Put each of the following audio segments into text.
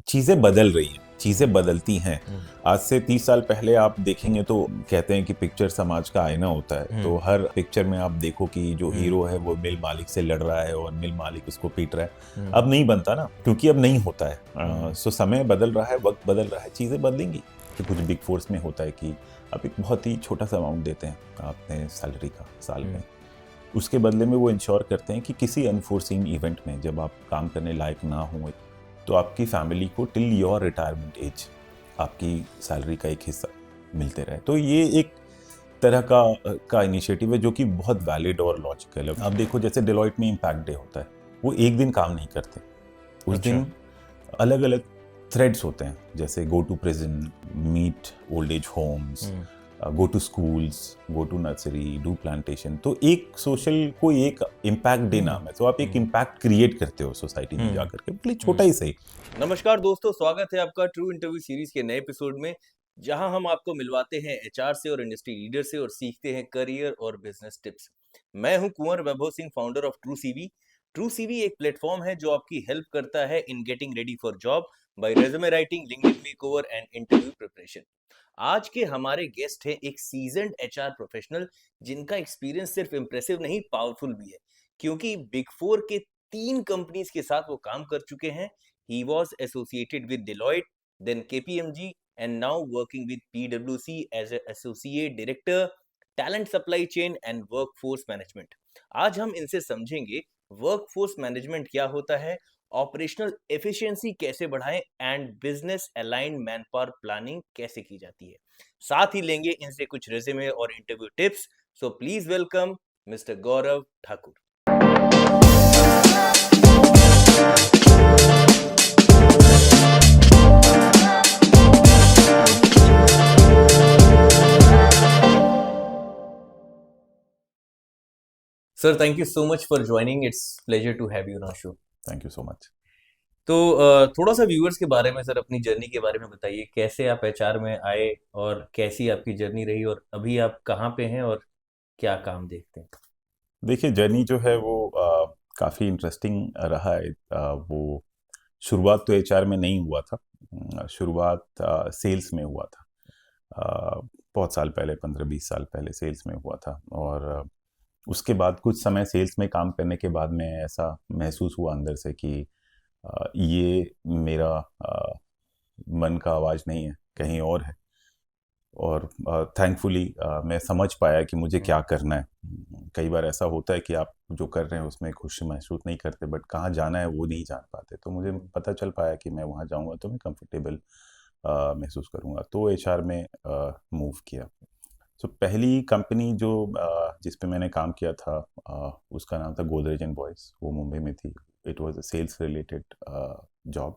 चीज़ें बदल रही हैं, चीज़ें बदलती हैं। आज से 30 साल पहले आप देखेंगे तो कहते हैं कि पिक्चर समाज का आईना होता है। तो हर पिक्चर में आप देखो कि जो हीरो है वो मिल मालिक से लड़ रहा है और मिल मालिक उसको पीट रहा है। अब नहीं बनता ना, क्योंकि अब नहीं होता है। सो समय बदल रहा है, वक्त बदल रहा है, चीज़ें बदलेंगी। तो कुछ बिग फोर्स में होता है कि आप एक बहुत ही छोटा सा अमाउंट देते हैं अपने सैलरी का साल में। उसके बदले में वो इंश्योर करते हैं कि किसी अनफोर्सीन इवेंट में जब आप काम करने लायक ना हो तो आपकी फैमिली को टिल योर रिटायरमेंट एज आपकी सैलरी का एक हिस्सा मिलते रहे। तो ये एक तरह का इनिशिएटिव है जो कि बहुत वैलिड और लॉजिकल है। आप देखो जैसे डेलॉइट में इम्पैक्ट डे होता है, वो एक दिन काम नहीं करते। उस दिन अलग अलग थ्रेड्स होते हैं, जैसे go to prison, meet old age homes, go to schools, go to nursery, do plantation. तो एक सोशल कोई एक इम्पैक्ट डे नाम है, तो आप एक इम्पैक्ट क्रिएट करते हो सोसाइटी में जाकर के, भले छोटा ही सही। नमस्कार दोस्तों, स्वागत है आपका ट्रू इंटरव्यू सीरीज के नए एपिसोड में, जहां हम आपको मिलवाते हैं एचआर से और इंडस्ट्री लीडर से और सीखते हैं करियर और बिजनेस टिप्स। मैं हूं Kunwar Vaibhav Singh, founder of True CV. True CV एक प्लेटफॉर्म है जो आपकी हेल्प करता है in getting ready for job by resume writing, LinkedIn makeover and interview preparation. आज के हमारे गेस्ट हैं एक सीजन्ड एचआर प्रोफेशनल, जिनका एक्सपीरियंस सिर्फ इंप्रेसिव नहीं, पावरफुल भी है, क्योंकि बिग फोर के 3 कंपनीज के साथ वो काम कर चुके हैं। He was associated with Deloitte, then KPMG, and now working with PwC as an associate director, talent supply chain and workforce management. आज हम इनसे समझेंगे वर्कफोर्स मैनेजमेंट क्या होता है, ऑपरेशनल एफिशिएंसी कैसे बढ़ाएं and business aligned manpower planning कैसे की जाती है। साथ ही लेंगे इनसे कुछ रेज्यूमे और interview tips. So please welcome mister Gaurav Thakur. Sir, thank you so much for joining. It's pleasure to have you on our show. Thank you so much. तो थोड़ा सा व्यूअर्स के बारे में सर, अपनी जर्नी के बारे में बताइए, कैसे आप एचआर में आए और कैसी आपकी जर्नी रही और अभी आप कहाँ पे हैं और क्या काम देखते हैं। देखिए, जर्नी जो है वो काफ़ी इंटरेस्टिंग रहा है। वो शुरुआत तो एचआर में नहीं हुआ था। शुरुआत सेल्स में हुआ था। बहुत साल पहले, 15-20 साल पहले सेल्स में हुआ था। और उसके बाद कुछ समय सेल्स में काम करने के बाद में ऐसा महसूस हुआ अंदर से कि ये मेरा मन का आवाज़ नहीं है, कहीं और है। और थैंकफुली मैं समझ पाया कि मुझे क्या करना है। कई बार ऐसा होता है कि आप जो कर रहे हैं उसमें खुश महसूस नहीं करते, बट कहाँ जाना है वो नहीं जान पाते। तो मुझे पता चल पाया कि मैं वहाँ जाऊँगा तो मैं कंफर्टेबल महसूस करूँगा, तो एचआर में मूव किया। सो पहली कंपनी जो जिस पे मैंने काम किया था उसका नाम था गोदरेज एंड बॉयज़। वो मुंबई में थी। It was a sales related job.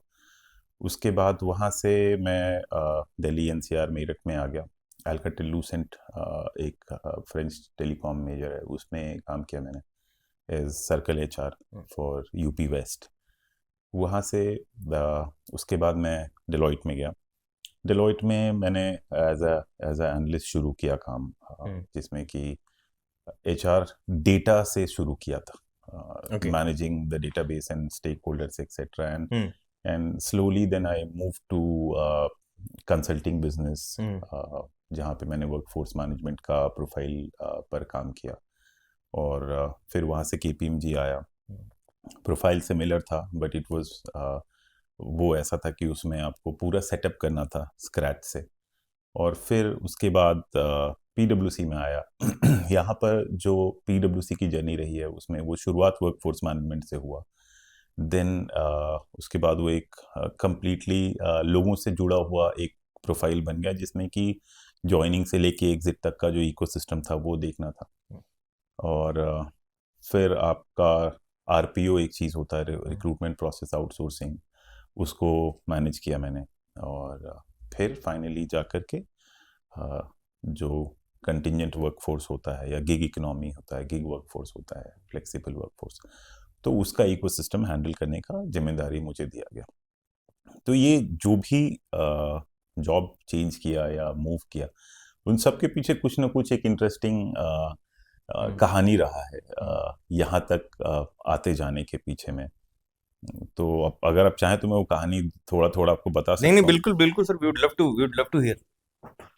उसके बाद वहाँ से मैं दिल्ली एनसीआर मेरठ में आ गया। अल्काटेल-लूसेंट एक फ्रेंच टेलीकॉम मेजर है, उसमें काम किया मैंने as circle HR for UP west. वहाँ से उसके बाद मैं डेलॉइट में गया। डेलॉइट में मैंने एज अ एनालिस्ट शुरू किया काम, जिसमें कि एचआर डेटा से शुरू किया था, managing the database and stakeholders etcetera. And slowly then I move to consulting business, जहाँ पे मैंने वर्कफोर्स मैनेजमेंट का प्रोफाइल पर काम किया। और फिर वहाँ से केपीएमजी आया। प्रोफाइल सिमिलर था, बट इट वाज वो ऐसा था कि उसमें आपको पूरा सेटअप करना था स्क्रैच से। और फिर उसके बाद पीडब्ल्यूसी में आया। यहाँ पर जो पीडब्ल्यूसी की जर्नी रही है उसमें वो शुरुआत वर्कफोर्स मैनेजमेंट से हुआ। देन उसके बाद वो एक कंप्लीटली लोगों से जुड़ा हुआ एक प्रोफाइल बन गया, जिसमें कि जॉइनिंग से लेके एग्जिट तक का जो इकोसिस्टम था वो देखना था। और फिर आपका आरपीओ एक चीज़ होता है, रिक्रूटमेंट प्रोसेस आउटसोर्सिंग, उसको मैनेज किया मैंने। और फिर फाइनली जा कर के जो कंटिजेंट वर्कफोर्स होता है या गिग इकोनॉमी होता है, गिग वर्कफोर्स होता है, फ्लेक्सिबल वर्कफोर्स, तो उसका इकोसिस्टम हैंडल करने का जिम्मेदारी मुझे दिया गया। तो ये जो भी जॉब चेंज किया या मूव किया, उन सब के पीछे कुछ ना कुछ एक इंटरेस्टिंग कहानी रहा है यहाँ तक आते जाने के पीछे में। तो अब अगर आप चाहें तो मैं वो कहानी थोड़ा थोड़ा आपको बता नहीं नहीं, सकता हूँ। बिल्कुल बिल्कुल sir, we would love to hear.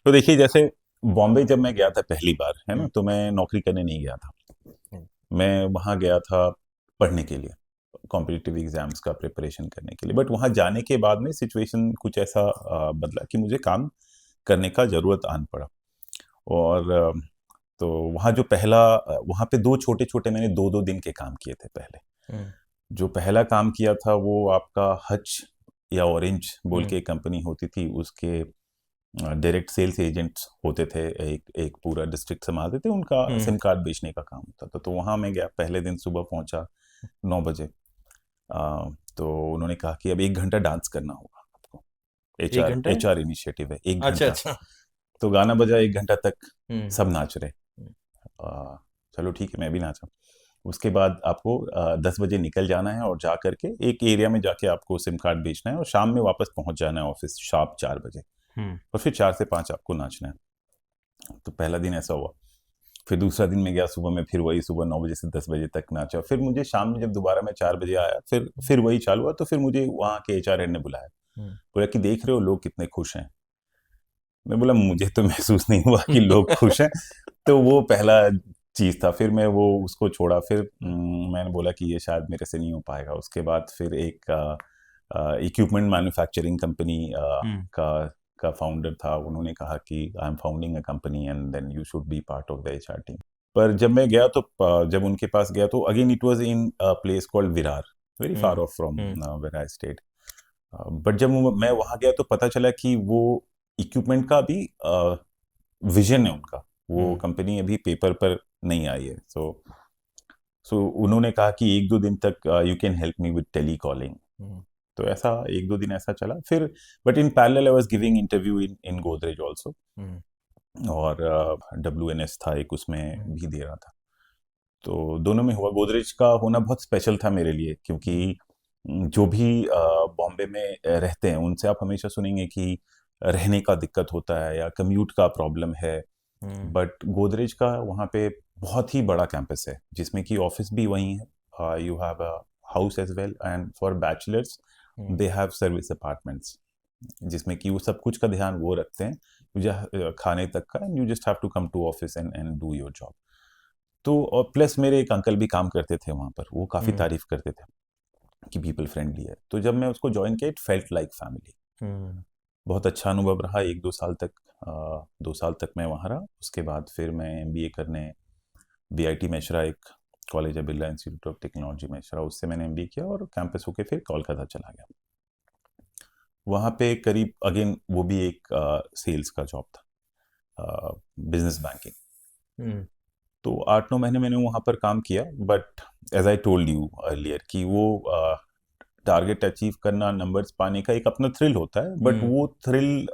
तो देखिए, जैसे बॉम्बे जब मैं गया था पहली बार, है ना, हम्म तो मैं नौकरी करने नहीं गया था। हम्म मैं वहाँ गया था पढ़ने के लिए, कॉम्पिटिटिव एग्जाम्स का प्रिपरेशन करने के लिए। बट वहाँ जाने के बाद में सिचुएशन कुछ ऐसा बदला कि मुझे काम करने का ज़रूरत आन पड़ा। और तो वहाँ जो पहला वहाँ पे दो छोटे छोटे मैंने दो दो दिन के काम किए थे पहले। हम्म जो पहला काम किया था वो आपका हच या ऑरेंज बोल हम्म के एक कंपनी होती थी, उसके डायरेक्ट सेल्स एजेंट्स होते थे, एक एक पूरा डिस्ट्रिक्ट संभालते थे, उनका हम्म सिम कार्ड बेचने का काम होता था। तो वहाँ मैं गया, पहले दिन सुबह पहुंचा 9 बजे। तो उन्होंने कहा कि अब 1 घंटा डांस करना होगा आपको। एक एचआर घंटा एचआर इनिशिएटिव है, एक अच्छा घंटा अच्छा। तो गाना बजा 1 घंटा तक, हम्म सब नाच रहे। हम्म आ, चलो ठीक है, मैं भी नाचा। उसके बाद आपको 10 बजे निकल जाना है और जा करके एक एरिया में जाके आपको सिम कार्ड बेचना है, और शाम में वापस पहुंच जाना है ऑफिस शार्प 4 बजे। हम्म और फिर 4 से 5 आपको नाचना है। तो पहला दिन ऐसा हुआ। फिर दूसरा दिन मैं गया सुबह में, फिर वही सुबह 9 बजे से 10 बजे तक नाचा। फिर मुझे शाम में जब दोबारा मैं 4 बजे आया, फिर वही चालू हुआ। तो फिर मुझे वहाँ के एचआर हेड ने बुलाया, हम्म बोला कि देख रहे हो लोग कितने खुश हैं। मैं बोला मुझे तो महसूस नहीं हुआ कि लोग खुश हैं। तो वो पहला चीज था। फिर मैं वो उसको छोड़ा। फिर मैंने बोला कि ये शायद मेरे से नहीं हो पाएगा। उसके बाद फिर एक इक्विपमेंट मैन्युफैक्चरिंग कंपनी हम्म का का फाउंडर था। उन्होंने कहा कि I am founding a company and then you should be part of the HR team. पर जब मैं गया तो जब उनके पास गया तो again it was in place called Virar, very far hmm of from hmm where I stayed. But जब मैं वहां गया तो पता चला कि वो इक्विपमेंट का भी विजन है उनका। वो हम्म कंपनी अभी पेपर पर नहीं आई है। सो उन्होंने कहा कि 1-2 दिन तक you can help me with tele calling. Hmm तो ऐसा 1-2 दिन ऐसा चला। फिर but in parallel I was giving interview in in Godrej also. Hmm और WNS था एक, उसमें हम्म भी दे रहा था। तो दोनों में हुआ। गोदरेज का होना बहुत स्पेशल था मेरे लिए, क्योंकि हम्म जो भी बॉम्बे में रहते हैं उनसे आप हमेशा सुनेंगे कि रहने का दिक्कत होता है या कम्यूट का प्रॉब्लम है। हम्म बट गोदरेज का वहाँ पे बहुत ही बड़ा कैंपस है, जिसमें कि ऑफिस भी वहीं है। You have a house as well, and for bachelors hmm they have service apartments, जिसमें कि वो सब कुछ का ध्यान वो रखते हैं, खाने तक का। And you just have to come to office and do your job. तो और प्लस मेरे एक अंकल भी काम करते थे वहाँ पर, वो काफ़ी हम्म तारीफ करते थे कि पीपल फ्रेंडली है। तो जब मैं उसको ज्वाइन किया, इट फेल्ट लाइक फैमिली। हम्म बहुत अच्छा अनुभव रहा। 1-2 साल तक, 2 साल तक मैं वहाँ रहा। उसके बाद फिर मैं MBA करने BIT मेशरा, एक कॉलेज है, बिरला इंस्टीट्यूट ऑफ टेक्नोलॉजी मेशरा, उससे मैंने MBA किया और कैंपस होके फिर कोलकाता चला गया। वहाँ पे करीब अगेन वो भी एक सेल्स का जॉब था, बिजनेस बैंकिंग। हम्म तो 8-9 महीने मैंने वहाँ पर काम किया। But as I told you earlier कि वो टारगेट अचीव करना, नंबर्स पाने का एक अपना थ्रिल होता है, बट हम्म वो थ्रिल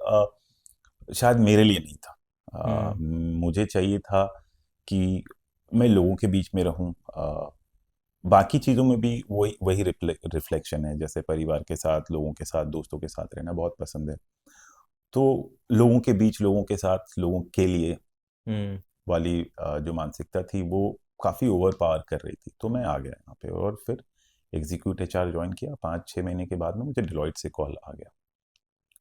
शायद मेरे लिए नहीं था। हम्म मुझे चाहिए था कि मैं लोगों के बीच में रहूं। बाकी चीज़ों में भी वही वही रिफ्लेक्शन है, जैसे परिवार के साथ, लोगों के साथ, दोस्तों के साथ रहना बहुत पसंद है। तो लोगों के बीच, लोगों के साथ, लोगों के लिए हम्म वाली जो मानसिकता थी वो काफ़ी ओवर पावर कर रही थी। तो मैं आ गया यहाँ पे और फिर एग्जीक्यूटिव HR ज्वाइन किया। 5-6 महीने के बाद में मुझे डिलॉयट से कॉल आ गया।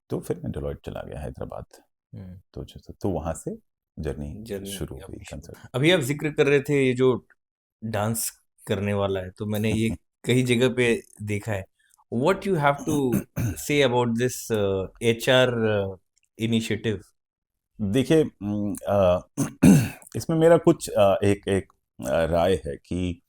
तो फिर मैं डिलॉयट चला गया हैदराबाद। हम्म तो वहाँ से जर्नी जर्नी शुरू हुई आपकी शुरू। कंसल्ट। अभी आप जिक्र कर रहे थे ये जो डांस करने वाला है, तो मैंने ये कई जगह पे देखा है। What you have to say about this HR initiative? देखिए, इसमें मेरा कुछ एक एक राय है कि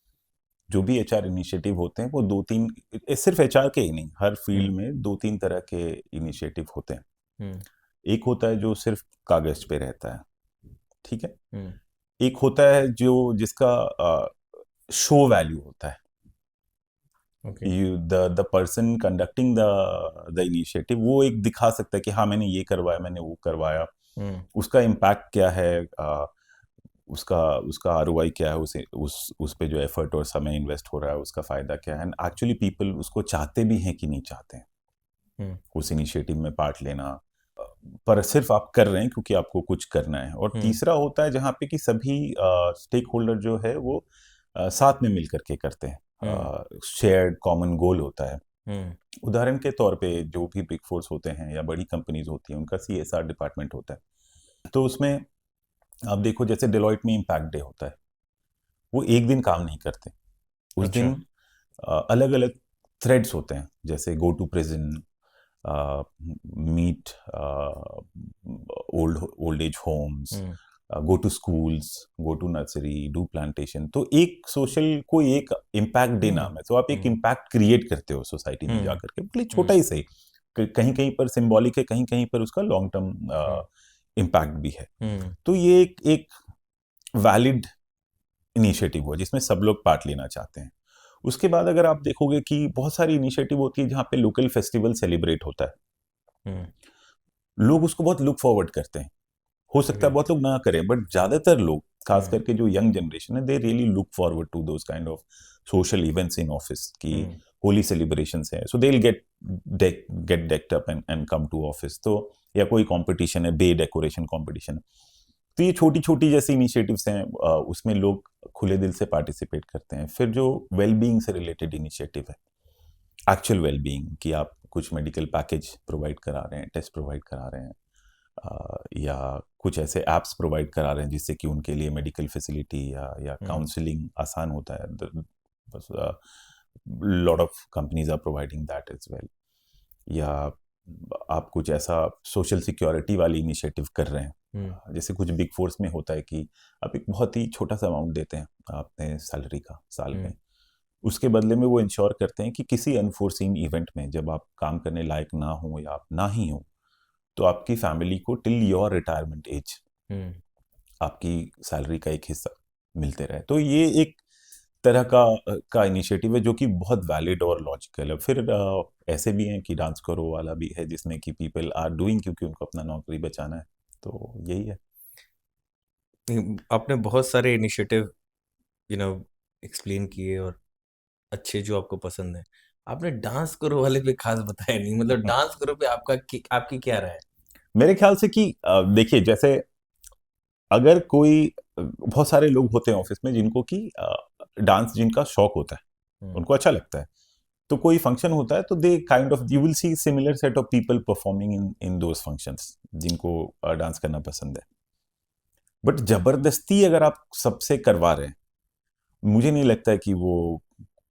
जो भी HR इनिशिएटिव होते हैं वो दो तीन, सिर्फ HR के ही नहीं, हर हम्म फील्ड में दो तीन तरह के इनिशिएटिव होते हैं। हम्म एक होता है जो सिर्फ कागज पे रहता है, ठीक है। हम्म एक होता है जो जिसका शो वैल्यू होता है। Okay. You the person conducting the initiative वो एक दिखा सकता है कि हाँ मैंने ये करवाया, मैंने वो करवाया। हम्म उसका इम्पैक्ट क्या है, उसका उसका ROI क्या है, उस पे जो एफर्ट और समय इन्वेस्ट हो रहा है उसका फायदा क्या है। एंड एक्चुअली पीपल उसको चाहते भी हैं कि नहीं चाहते हैं हम्म उस इनिशिएटिव में पार्ट लेना, पर सिर्फ आप कर रहे हैं क्योंकि आपको कुछ करना है। और हम्म तीसरा होता है जहाँ पे कि सभी स्टेक होल्डर जो है वो साथ में मिल करके करते हैं। शेयर्ड कॉमन गोल होता है। हम्म उदाहरण के तौर पे जो भी बिग फोर्स होते हैं या बड़ी कंपनीज होती हैं उनका CSR डिपार्टमेंट होता है। तो उसमें आप देखो जैसे डेलॉइट में इम्पैक्ट डे होता है, वो एक दिन काम नहीं करते। उस अच्छा। दिन अलग अलग थ्रेड्स होते हैं, जैसे go to prison, meet old age homes, hmm go to schools, go to nursery, do plantation. तो एक सोशल को एक इम्पैक्ट डे हम्म नाम है, तो आप एक हम्म इम्पैक्ट क्रिएट करते हो सोसाइटी में हम्म जाकर के, भले छोटा हम्म ही सही। कहीं कहीं पर सिंबॉलिक है, कहीं कहीं पर उसका लॉन्ग टर्म हम्म इम्पैक्ट भी है। हम्म तो ये एक वैलिड इनिशिएटिव हुआ जिसमें सब लोग पार्ट लेना चाहते हैं। उसके बाद अगर आप देखोगे कि बहुत सारी इनिशिएटिव होती है जहाँ पे लोकल फेस्टिवल सेलिब्रेट होता है, हम्म लोग उसको बहुत लुक फॉरवर्ड करते हैं। हो सकता है ओके। बहुत लोग ना करें, बट ज्यादातर लोग, खास हम्म करके जो यंग जनरेशन है, they really look forward to those kind of social events in office की। हम्म होली सेलिब्रेशंस है, so they will get decked up and come to office. तो या कोई कंपटीशन है, डे डेकोरेशन कंपटीशन है, तो ये छोटी छोटी जैसी इनिशिएटिव्स हैं, उसमें लोग खुले दिल से पार्टिसिपेट करते हैं। फिर जो वेलबींग से रिलेटेड इनिशिएटिव है, एक्चुअल वेलबींग, कि आप कुछ मेडिकल पैकेज प्रोवाइड करा रहे हैं, टेस्ट प्रोवाइड करा रहे हैं, या कुछ ऐसे एप्स प्रोवाइड करा रहे हैं जिससे कि उनके लिए मेडिकल फैसिलिटी या हम्म काउंसलिंग आसान होता है। बस lot of companies are providing that as well. या आप कुछ ऐसा सोशल सिक्योरिटी वाली इनिशिएटिव कर रहे हैं, हम्म जैसे कुछ बिग फोर्स में होता है कि आप एक बहुत ही छोटा सा अमाउंट देते हैं अपने सैलरी का साल में, हम्म उसके बदले में वो इंश्योर करते हैं कि किसी अनफोर्सीन इवेंट में जब आप काम करने लायक ना हो या आप ना ही हो, तो आपकी फैमिली को टिल योर रिटायरमेंट एज हम्म आपकी सैलरी का एक हिस्सा मिलते रहे। तो ये एक तरह का इनिशिएटिव है जो कि बहुत वैलिड और लॉजिकल है। फिर ऐसे भी हैं कि डांस करो वाला भी है, जिसमें कि पीपल आर डूइंग क्योंकि उनको अपना नौकरी बचाना है। तो यही है। आपने बहुत सारे इनिशिएटिव यू नो एक्सप्लेन किए और अच्छे जो आपको पसंद है। आपने डांस करो वाले पे खास बताया नहीं, मतलब डांस करो पे आपकी क्या राय है? मेरे ख्याल से कि देखिए, जैसे अगर कोई बहुत सारे लोग होते हैं ऑफिस में जिनको कि डांस, जिनका शौक होता है, हम्म उनको अच्छा लगता है, तो कोई फंक्शन होता है तो they kind of you will see similar set of people performing in in those functions जिनको डांस करना पसंद है। बट जबरदस्ती अगर आप सबसे करवा रहे हैं, मुझे नहीं लगता है कि वो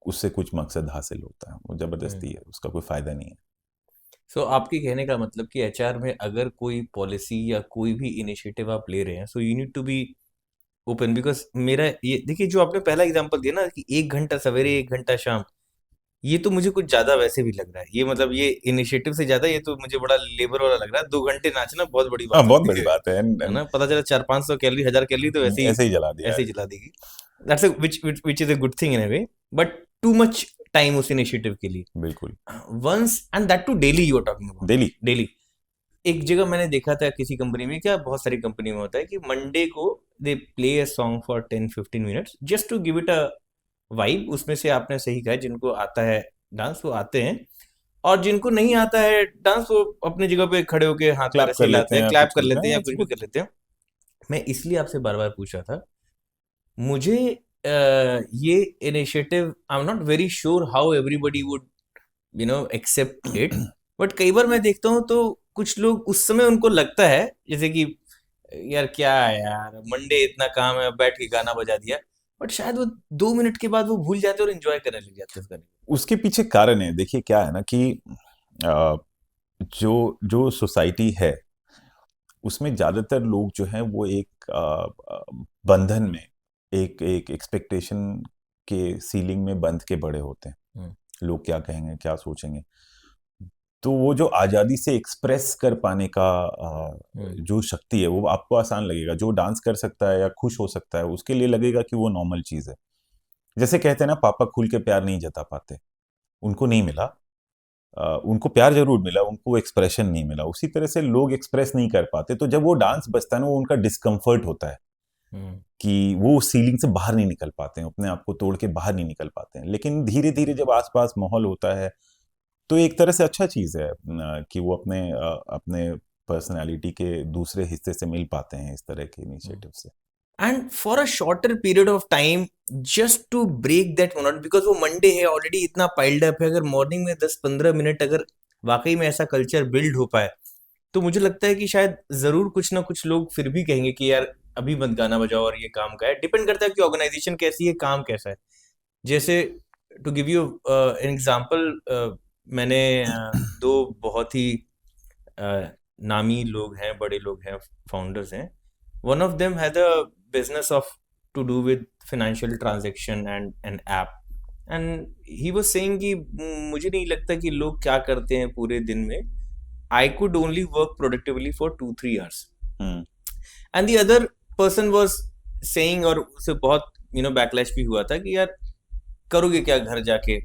उससे कुछ मकसद हासिल होता है। वो हम्म जबरदस्ती है, उसका कोई फायदा नहीं है। सो आपके कहने का मतलब कि एचआर में अगर कोई पॉलिसी या कोई भी इनिशिएटिव आप ले रहे हैं, so you need to be open. Because मेरा ये देखिए, जो आपने पहला एग्जांपल दिया ना कि 1 घंटा सवेरे 1 घंटा शाम, ये तो मुझे कुछ ज्यादा वैसे भी लग रहा है। ये मतलब ये इनिशिएटिव से ज्यादा ये तो मुझे बड़ा लेबर वाला लग रहा है। 2 घंटे नाचना बहुत बड़ी हाँ, बात बहुत होती बड़ी बात है। है ना? पता चला 400-500 कैलोरी, 1000 कैलोरी तो ऐसे ही जला दिया ऐसे है। ही जला देगी। That's which is a good thing in a way, but too much time उस इनिशिएटिव के लिए। बिल्कुल। Once and that too daily, you are talking about daily. Daily. एक जगह मैंने देखा था किसी कंपनी में, क्या बहुत सारी कंपनी में होता है कि मंडे को they play a song for 10-15 minutes just to give it a vibe. उसमें से आपने सही कहा, जिनको आता है डांस वो आते हैं, और जिनको नहीं आता है डांस वो अपनी जगह पे खड़े होके हाथ पैर क्लैप ऐसे कर हिलाते लेते हैं हैं, या क्लैप कुछ कर करते लेते हैं या हैं, इट्स कुछ भी गुड। कर लेते हैं। मैं इसलिए आपसे बार बार पूछा था। मुझे ये initiative, I am not very sure how everybody would accept it, but कई बार मैं देखता हूँ तो कुछ लोग उस समय उनको लगता है जैसे कि यार क्या है यार, मंडे इतना काम है, बैठ के गाना बजा दिया। बट शायद वो 2 मिनट के बाद वो भूल जाते हैं और एंजॉय करने लग जाते हैं उस गाने उसके पीछे कारण है, देखिए क्या है ना कि अ, जो जो सोसाइटी है उसमें ज्यादातर लोग जो हैं वो एक बंधन में, एक एक एक्सपेक्टेशन के सीलिंग में बंध के बड़े होते हैं। को। लोग क्या कहेंगे, क्या सोचेंगे। तो वो जो आज़ादी से एक्सप्रेस कर पाने का हम्म जो शक्ति है, वो आपको आसान लगेगा। जो डांस कर सकता है या खुश हो सकता है, उसके लिए लगेगा कि वो नॉर्मल चीज़ है। जैसे कहते हैं ना, पापा खुल के प्यार नहीं जता पाते, उनको नहीं मिला। उनको प्यार जरूर मिला, उनको एक्सप्रेशन नहीं मिला। उसी तरह से लोग एक्सप्रेस नहीं कर पाते, तो जब वो डांस बजता है ना, वो उनका डिस्कम्फर्ट होता है हम्म कि वो उस सीलिंग से बाहर नहीं निकल पाते हैं, अपने आप को तोड़ के बाहर नहीं निकल पाते हैं। लेकिन धीरे धीरे जब आसपास माहौल होता है, तो एक तरह से अच्छा चीज़ है कि वो अपने पर्सनालिटी के दूसरे हिस्से से मिल पाते हैं इस तरह के हम्म। इनिशिएटिव से। And for a shorter period of time just to break that monotony, because वो मंडे है, ऑलरेडी इतना पाइल्ड अप है, अगर मॉर्निंग में 10-15 मिनट अगर वाकई में ऐसा कल्चर बिल्ड हो पाए, तो मुझे लगता है कि शायद जरूर कुछ ना कुछ लोग फिर भी कहेंगे कि यार अभी मत गाना बजाओ और ये काम का है। डिपेंड करता है कि ऑर्गेनाइजेशन कैसी है, काम कैसा है। जैसे to give you an example, मैंने दो बहुत ही नामी लोग हैं, बड़े लोग हैं, फाउंडर्स हैं। One of them had a business of to do with financial transaction and an app, and he was saying कि मुझे नहीं लगता कि लोग क्या करते हैं पूरे दिन में, I could only work productively for 2-3 hours। And the other person was saying, और उसे बहुत बैकलैश भी हुआ था कि यार करोगे क्या घर जाके,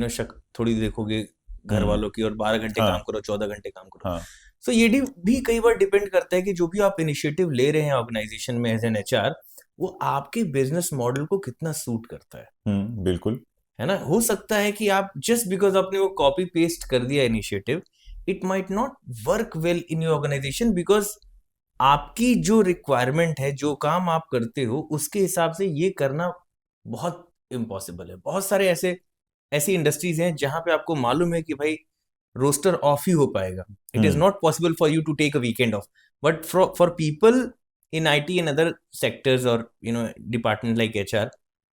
शक थोड़ी देखोगे घर वालों की, और 12 घंटे काम हाँ करो, 14 घंटे काम करो। हाँ सो ये भी कई बार डिपेंड करता है कि जो भी आप इनिशिएटिव ले रहे हैं ऑर्गेनाइजेशन में एज एन एचआर, वो आपके बिजनेस मॉडल को कितना सूट करता है। बिल्कुल। है ना? हो सकता है कि आप जस्ट बिकॉज आपने वो कॉपी पेस्ट कर दिया initiative, it might not work well in your organisation, because आपकी जो रिक्वायरमेंट है, जो काम आप करते हो, उसके हिसाब से ये करना बहुत इम्पॉसिबल है। बहुत सारे ऐसी इंडस्ट्रीज हैं जहां पे आपको मालूम है कि भाई रोस्टर ऑफ ही हो पाएगा, it is hmm not possible for you to take a weekend off. But for people in IT and other sectors और डिपार्टमेंट लाइक एचआर,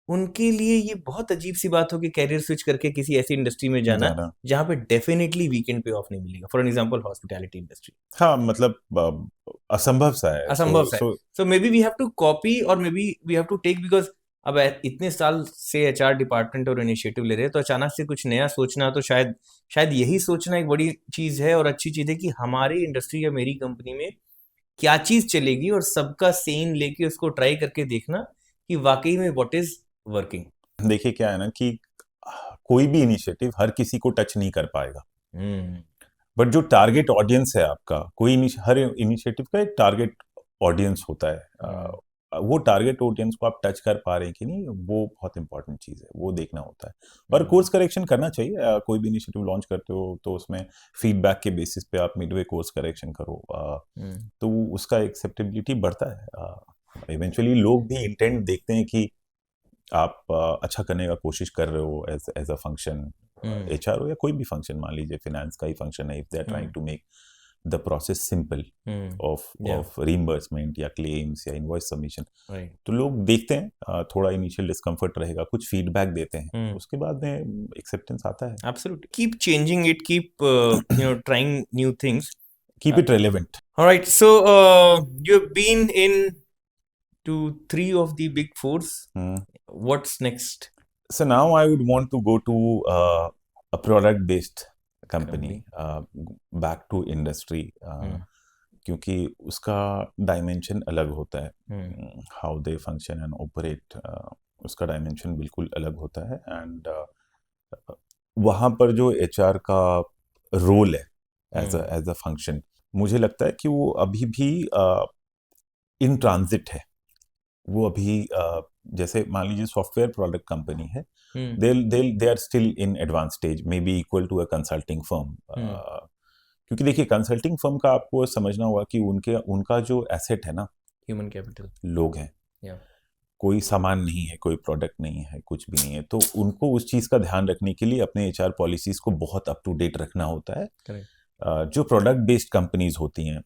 उनके लिए ये बहुत अजीब सी बात हो कि कैरियर स्विच करके किसी ऐसी इंडस्ट्री में जाना जाना। जहां पे डेफिनेटली वीकेंड पे ऑफ नहीं मिलेगा। For an example hospitality industry, हाँ मतलब असंभव सा है। असंभव सो सा है। So so maybe we have to copy, और maybe we have to take, because अब इतने साल से एचआर डिपार्टमेंट और इनिशिएटिव ले रहे हैं, तो अचानक से कुछ नया सोचना, तो शायद शायद यही सोचना एक बड़ी चीज है और अच्छी चीज है कि हमारी इंडस्ट्री या मेरी कंपनी में क्या चीज चलेगी, और सबका सेम लेके उसको ट्राई करके देखना कि वाकई में व्हाट इज वर्किंग। देखिए क्या है ना कि कोई भी इनिशिएटिव हर किसी को टच नहीं कर पाएगा, हम्म बट जो टारगेट ऑडियंस है आपका, हर इनिशिएटिव का एक टारगेट ऑडियंस होता है। हम्म वो टारगेट ऑडियंस को आप टच कर पा रहे हैं कि नहीं, वो बहुत इंपॉर्टेंट चीज़ है, वो देखना होता है। और हम्म कोर्स करेक्शन करना चाहिए। कोई भी इनिशिएटिव लॉन्च करते हो तो उसमें फीडबैक के बेसिस पे आप मिडवे कोर्स करेक्शन करो, हम्म तो उसका एक्सेप्टेबिलिटी बढ़ता है। इवेंचुअली लोग भी इंटेंट देखते हैं कि आप अच्छा करने का कोशिश कर रहे हो as a function, hmm HR हो या कोई भी फंक्शन, मान लीजिए फाइनेंस का ही फंक्शन है, if they are trying to make the process simple of या ऑफ रीइंबर्समेंट या क्लेम्स या इनवॉइस सबमिशन, राइट। तो लोग देखते हैं। थोड़ा इनिशियल डिस्कम्फर्ट रहेगा, कुछ फीडबैक देते हैं, उसके बाद में एक्सेप्टेंस आता है। Absolutely. Keep changing it. Keep trying new things. Keep it relevant. All right. So you've been in to three of the big fours. What's next? So now I would want to go to a product based company, back to industry, क्योंकि उसका dimension अलग होता है, how they function and operate, उसका dimension बिल्कुल अलग होता है। एंड वहाँ पर जो एचआर का रोल है एज अ फंक्शन, मुझे लगता है कि वो अभी भी इन ट्रांजिट है। वो अभी जैसे मान लीजिए सॉफ्टवेयर प्रोडक्ट कंपनी है, they are still in advance stage, may be equal to a consulting firm. क्योंकि देखिए कंसल्टिंग फर्म का आपको समझना होगा कि उनका जो एसेट है ना, ह्यूमन कैपिटल, लोग हैं। yeah. कोई सामान नहीं है, कोई प्रोडक्ट नहीं है, कुछ भी नहीं है, तो उनको उस चीज़ का ध्यान रखने के लिए अपने एचआर पॉलिसीज को बहुत अप टू डेट रखना होता है। जो प्रोडक्ट बेस्ड कंपनीज होती हैं,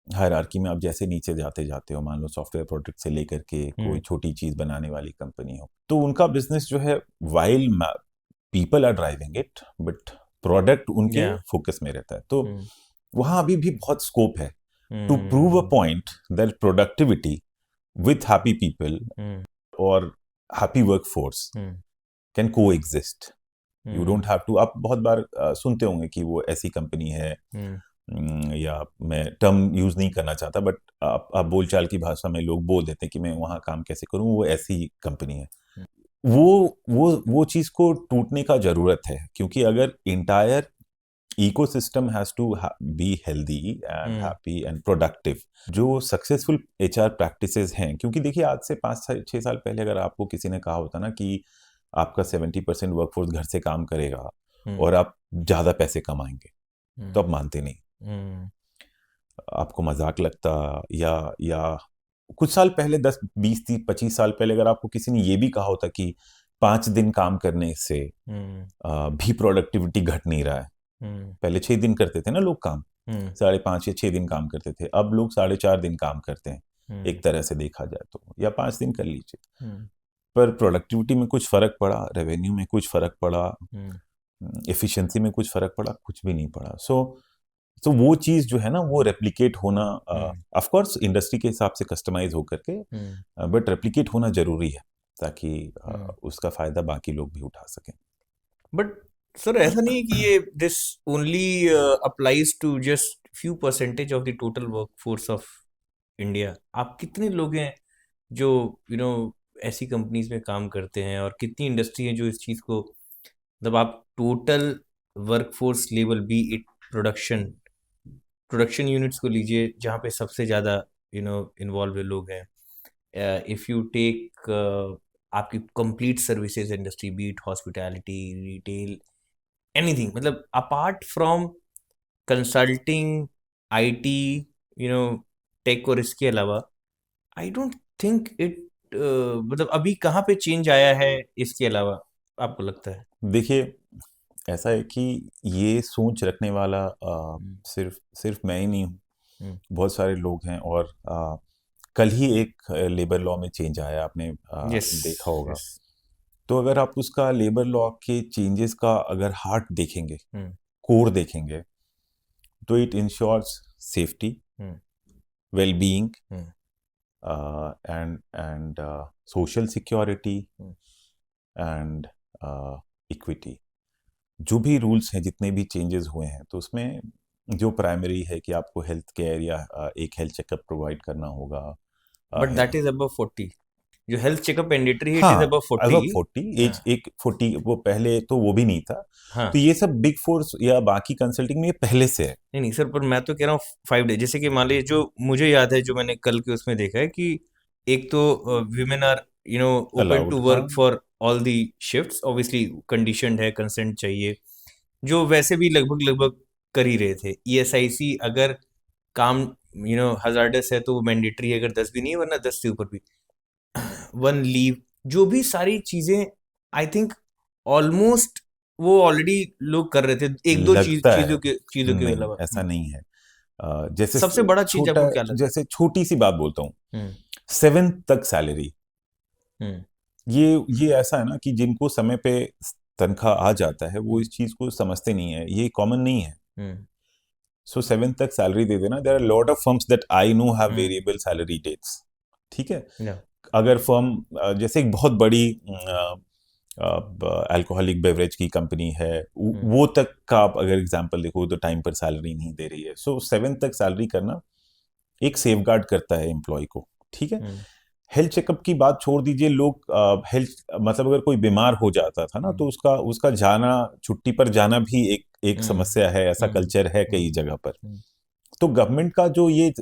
हायरार्की में आप जैसे नीचे जाते जाते हो, मान लो सॉफ्टवेयर प्रोडक्ट से लेकर के कोई छोटी चीज बनाने वाली कंपनी हो, तो उनका बिजनेस जो है, while people are driving it, but product उनके फोकस में रहता है। तो वहां अभी भी बहुत स्कोप है to prove a point that productivity with happy people और happy workforce can coexist. You don't have to, आप बहुत बार सुनते होंगे कि वो ऐसी कंपनी है, या मैं टर्म यूज नहीं करना चाहता, बट आप बोलचाल की भाषा में लोग बोल देते हैं कि मैं वहाँ काम कैसे करूँ, वो ऐसी कंपनी है। वो चीज को टूटने का जरूरत है, क्योंकि अगर entire ecosystem has to be healthy and happy and productive, जो सक्सेसफुल एचआर प्रैक्टिसेस हैं, क्योंकि देखिए आज से 5-6 साल पहले अगर आपको किसी ने कहा होता ना कि आपका 70% वर्कफोर्स घर से काम करेगा और आप ज्यादा पैसे कमाएंगे, तो आप मानते नहीं, आपको मजाक लगता, या कुछ साल पहले 10 20 30 25 साल पहले अगर आपको किसी ने ये भी कहा होता कि 5 दिन काम करने से भी प्रोडक्टिविटी घट नहीं रहा है, पहले 6 दिन करते थे ना लोग काम, 5.5 या 6 दिन काम करते थे, अब लोग 4.5 दिन काम करते हैं एक तरह से देखा जाए तो, या 5 दिन कर लीजिए, पर प्रोडक्टिविटी में कुछ फर्क पड़ा, रेवेन्यू में कुछ फर्क पड़ा, एफिशिएंसी में कुछ फर्क पड़ा, कुछ भी नहीं पड़ा। सो वो चीज जो है ना वो रेप्लिकेट होना, ऑफ कोर्स इंडस्ट्री के हिसाब से कस्टमाइज होकर के, बट रेप्लिकेट होना जरूरी है ताकि उसका फायदा बाकी लोग भी उठा सकें। बट सर ऐसा नहीं है कि ये this only applies to just few percentage of the total workforce of India. आप कितने लोग हैं जो ऐसी कंपनीज में काम करते हैं, और कितनी इंडस्ट्री है जो इस चीज को, मतलब आप total workforce level, be it production units को लीजिए जहाँ पे सबसे ज़्यादा इन्वॉल्व लोग हैं। इफ़ यू टेक आपकी complete services industry, be it hospitality, retail, anything, मतलब apart from consulting, IT, tech और इसके अलावा आई डोंट थिंक इट, मतलब अभी कहाँ पे चेंज आया है इसके अलावा आपको लगता है? देखिए ऐसा है कि ये सोच रखने वाला सिर्फ मैं ही नहीं हूँ, बहुत सारे लोग हैं, और कल ही एक लेबर लॉ में चेंज आया, आपने देखा होगा। तो अगर आप उसका लेबर लॉ के चेंजेस का अगर हार्ट देखेंगे, कोर देखेंगे, तो it ensures safety, well-being, and social security and equity. जो भी रूल्स हैं, जितने भी चेंजेस हुए हैं, तो उसमें जो प्राइमरी है कि आपको हेल्थ केयर या एक हेल्थ चेकअप प्रोवाइड करना होगा, बट दैट इज अबव 40। जो हेल्थ चेकअप मैंडेटरी है, इट हाँ, इज अबव 40। अबव 40 एज, एक 40, वो पहले तो वो भी नहीं था। हाँ, तो ये सब बिग फोर्स या बाकी कंसल्टिंग में ये पहले से है। नहीं सर, पर मैं तो कह रहा हूँ 5 डे, जैसे कि मान लीजिए, जो मुझे याद है, जो मैंने कल के उसमें देखा है कि एक तो women are open to allowed, work हाँ, for all the shifts, obviously conditioned है, कंसेंट चाहिए, जो वैसे भी लगभग लगभग कर ही रहे थे। ईएसआईसी अगर काम हजार्डस है तो वो मैंडेटरी है, अगर 10 भी नहीं है, वरना 10 से ऊपर भी 1 लीव, जो भी सारी चीजें आई थिंक ऑलमोस्ट वो ऑलरेडी लोग कर रहे थे, एक दो लगता है। चीजों के नहीं, अलावा। ऐसा नहीं है। जैसे सबसे बड़ा चीज छोटा, आपको क्या लगा? जैसे छोटी सी बात बोलता हूँ, हम्म 7th तक सैलरी, हम्म ये ऐसा है ना कि जिनको समय पे तनख्वाह आ जाता है वो इस चीज को समझते नहीं है, ये कॉमन नहीं है। हम्म सो 7th तक सैलरी दे देना, there are lot of firms that I know have hmm variable salary dates, ठीक है। या अगर फर्म जैसे एक बहुत बड़ी अल्कोहलिक बेवरेज की कंपनी है, वो तक का आप अगर एग्जांपल देखो तो टाइम पर सैलरी नहीं दे रही है। सो 7th तक सैलरी करना एक सेफगार्ड करता है एम्प्लॉय को, ठीक है। हेल्थ चेकअप की बात छोड़ दीजिए, लोग हेल्थ मतलब अगर कोई बीमार हो जाता था ना, तो उसका जाना, छुट्टी पर जाना भी एक समस्या है, ऐसा कल्चर है कई जगह पर। तो गवर्नमेंट का जो ये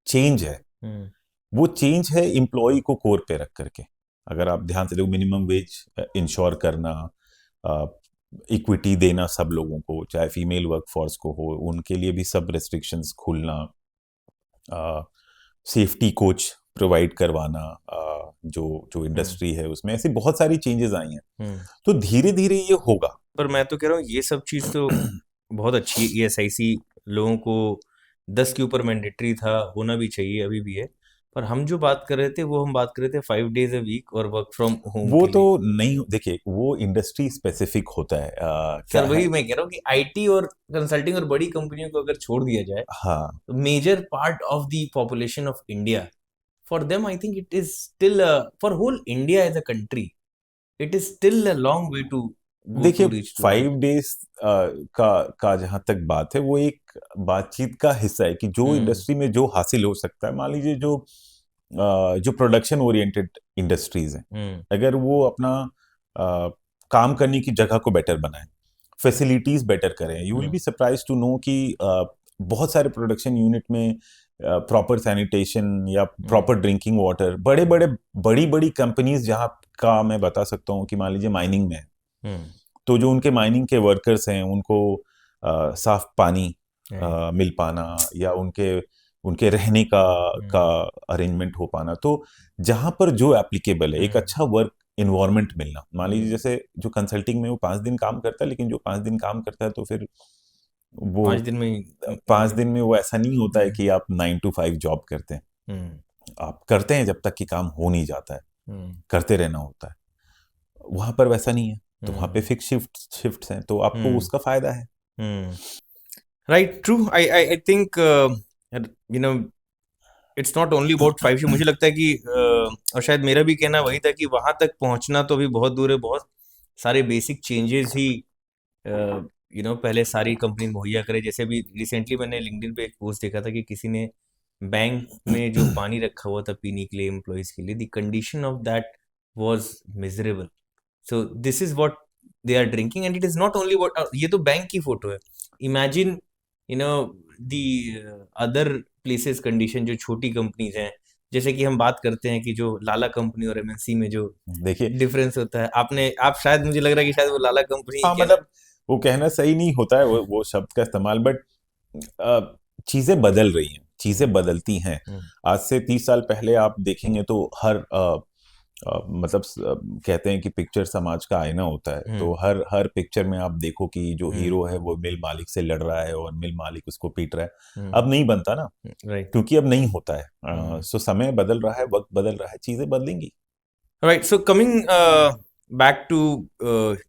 चेंज है, वो चेंज है एम्प्लॉय को कोर पे रख करके। अगर आप ध्यान से देखो, मिनिमम वेज इंश्योर करना, इक्विटी देना सब लोगों को, चाहे फीमेल वर्कफोर्स को हो, उनके लिए भी सब रेस्ट्रिक्शंस खुलना, सेफ्टी कोच प्रोवाइड करवाना, जो इंडस्ट्री है उसमें ऐसी बहुत सारी चेंजेस आई हैं। तो धीरे धीरे ये होगा। पर मैं तो कह रहा हूँ ये सब चीज तो बहुत अच्छी है। ईएसआईसी लोगों को 10 के ऊपर मैंडेटरी था, होना भी चाहिए, अभी भी है। पर हम जो बात कर रहे थे, वो हम बात कर रहे थे 5 डेज अ वीक और वर्क फ्रॉम होम वो के तो लिए। नहीं, देखिए वो इंडस्ट्री स्पेसिफिक होता है। क्या सर है, वही मैं कह रहा हूँ कि आईटी और कंसल्टिंग और बड़ी कंपनियों को अगर छोड़ दिया जाए, हाँ, तो major part of the population of India, for them I think it is still, for whole India as a country, it is still a long way to go देखिए टू रीच टू 5 डेज का जहां तक बात है, वो एक बातचीत का हिस्सा है कि जो इंडस्ट्री में जो हासिल हो सकता है। मान लीजिए जो प्रोडक्शन ओरिएंटेड इंडस्ट्रीज हैं, अगर वो अपना काम करने की जगह को बेटर बनाए, फैसिलिटीज बेटर करें, you will be surprise to know कि बहुत सारे प्रोडक्शन यूनिट में प्रॉपर सैनिटेशन या प्रॉपर ड्रिंकिंग वाटर, बड़ी बड़ी कंपनीज जहाँ का मैं बता सकता हूँ कि मान लीजिए माइनिंग में है, तो जो उनके माइनिंग के वर्कर्स हैं उनको साफ पानी मिल पाना, या उनके उनके रहने का अरेंजमेंट हो पाना। तो जहां पर जो एप्लीकेबल है, एक अच्छा वर्क इन्वायरमेंट मिलना। मान लीजिए जैसे जो कंसल्टिंग में वो 5 दिन काम करता है, लेकिन जो 5 दिन काम करता है तो फिर वो 5 दिन में ही 5 दिन में वो ऐसा नहीं होता है कि आप 9 to 5 जॉब करते हैं। आप करते हैं जब तक कि काम हो नहीं जाता है, करते रहना होता है। वहां पर वैसा नहीं है, तो वहां पे फिक्स शिफ्ट्स हैं, तो आपको उसका फायदा है। Right, true. I think you know it's not only about 5 मुझे लगता है कि और शायद मेरा भी कहना वही था कि वहां तक पहुंचना तो अभी बहुत दूर है। बहुत सारे बेसिक चेंजेस ही पहले सारी कंपनी मुहैया करे। जैसे अभी रिसेंटली मैंने लिंक्डइन पे एक पोस्ट देखा था कि किसी ने बैंक में जो पानी रखा हुआ था पीने के लिए एम्प्लॉयज के लिए, the condition of that was miserable. So this is what they are drinking and it is not only what, ये तो बैंक की फोटो है। Imagine the other places condition, जो छोटी कंपनीज हैं। जैसे कि हम बात करते हैं कि जो लाला कंपनी और एमएनसी में जो देखिए, डिफरेंस होता है, आप शायद, मुझे लग रहा है कि शायद वो लाला कंपनी हाँ मतलब वो कहना सही नहीं होता है वो शब्द का इस्तेमाल, बट चीजें बदल रही हैं, चीजें बदलती हैं। आज से 30 साल पहले आप देखेंगे तो हर मतलब कहते हैं कि पिक्चर समाज का आईना होता है, तो हर पिक्चर में आप देखो कि जो हीरो है वो मिल मालिक से लड़ रहा है और मिल मालिक उसको पीट रहा है। अब नहीं बनता ना, राइट क्योंकि अब नहीं होता है। सो समय बदल रहा है, वक्त बदल रहा है, चीजें बदलेंगी। Right. So coming back to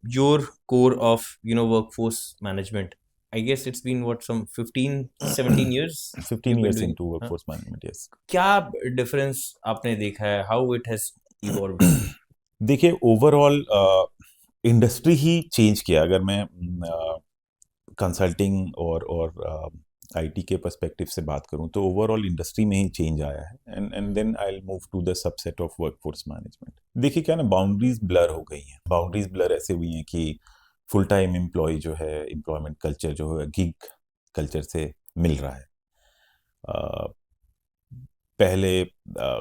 your core of workforce management. I guess it's been what, some 15-17 years 15 you've been years doing. into workforce management, yes. क्या डिफरेंस आपने देखा है, हाउ इट हैज इवॉल्व्ड? देखिए, ओवरऑल इंडस्ट्री ही change किया। अगर मैं consulting और IT के पर्सपेक्टिव से बात करूं तो ओवरऑल इंडस्ट्री में ही चेंज आया है। And then I will move to the subset of workforce management. देखिए क्या ना, बाउंड्रीज ब्लर हो गई हैं। बाउंड्रीज ब्लर ऐसे हुई हैं कि फुल टाइम एम्प्लॉय जो है, एम्प्लॉयमेंट कल्चर जो है, गिग कल्चर से मिल रहा है। पहले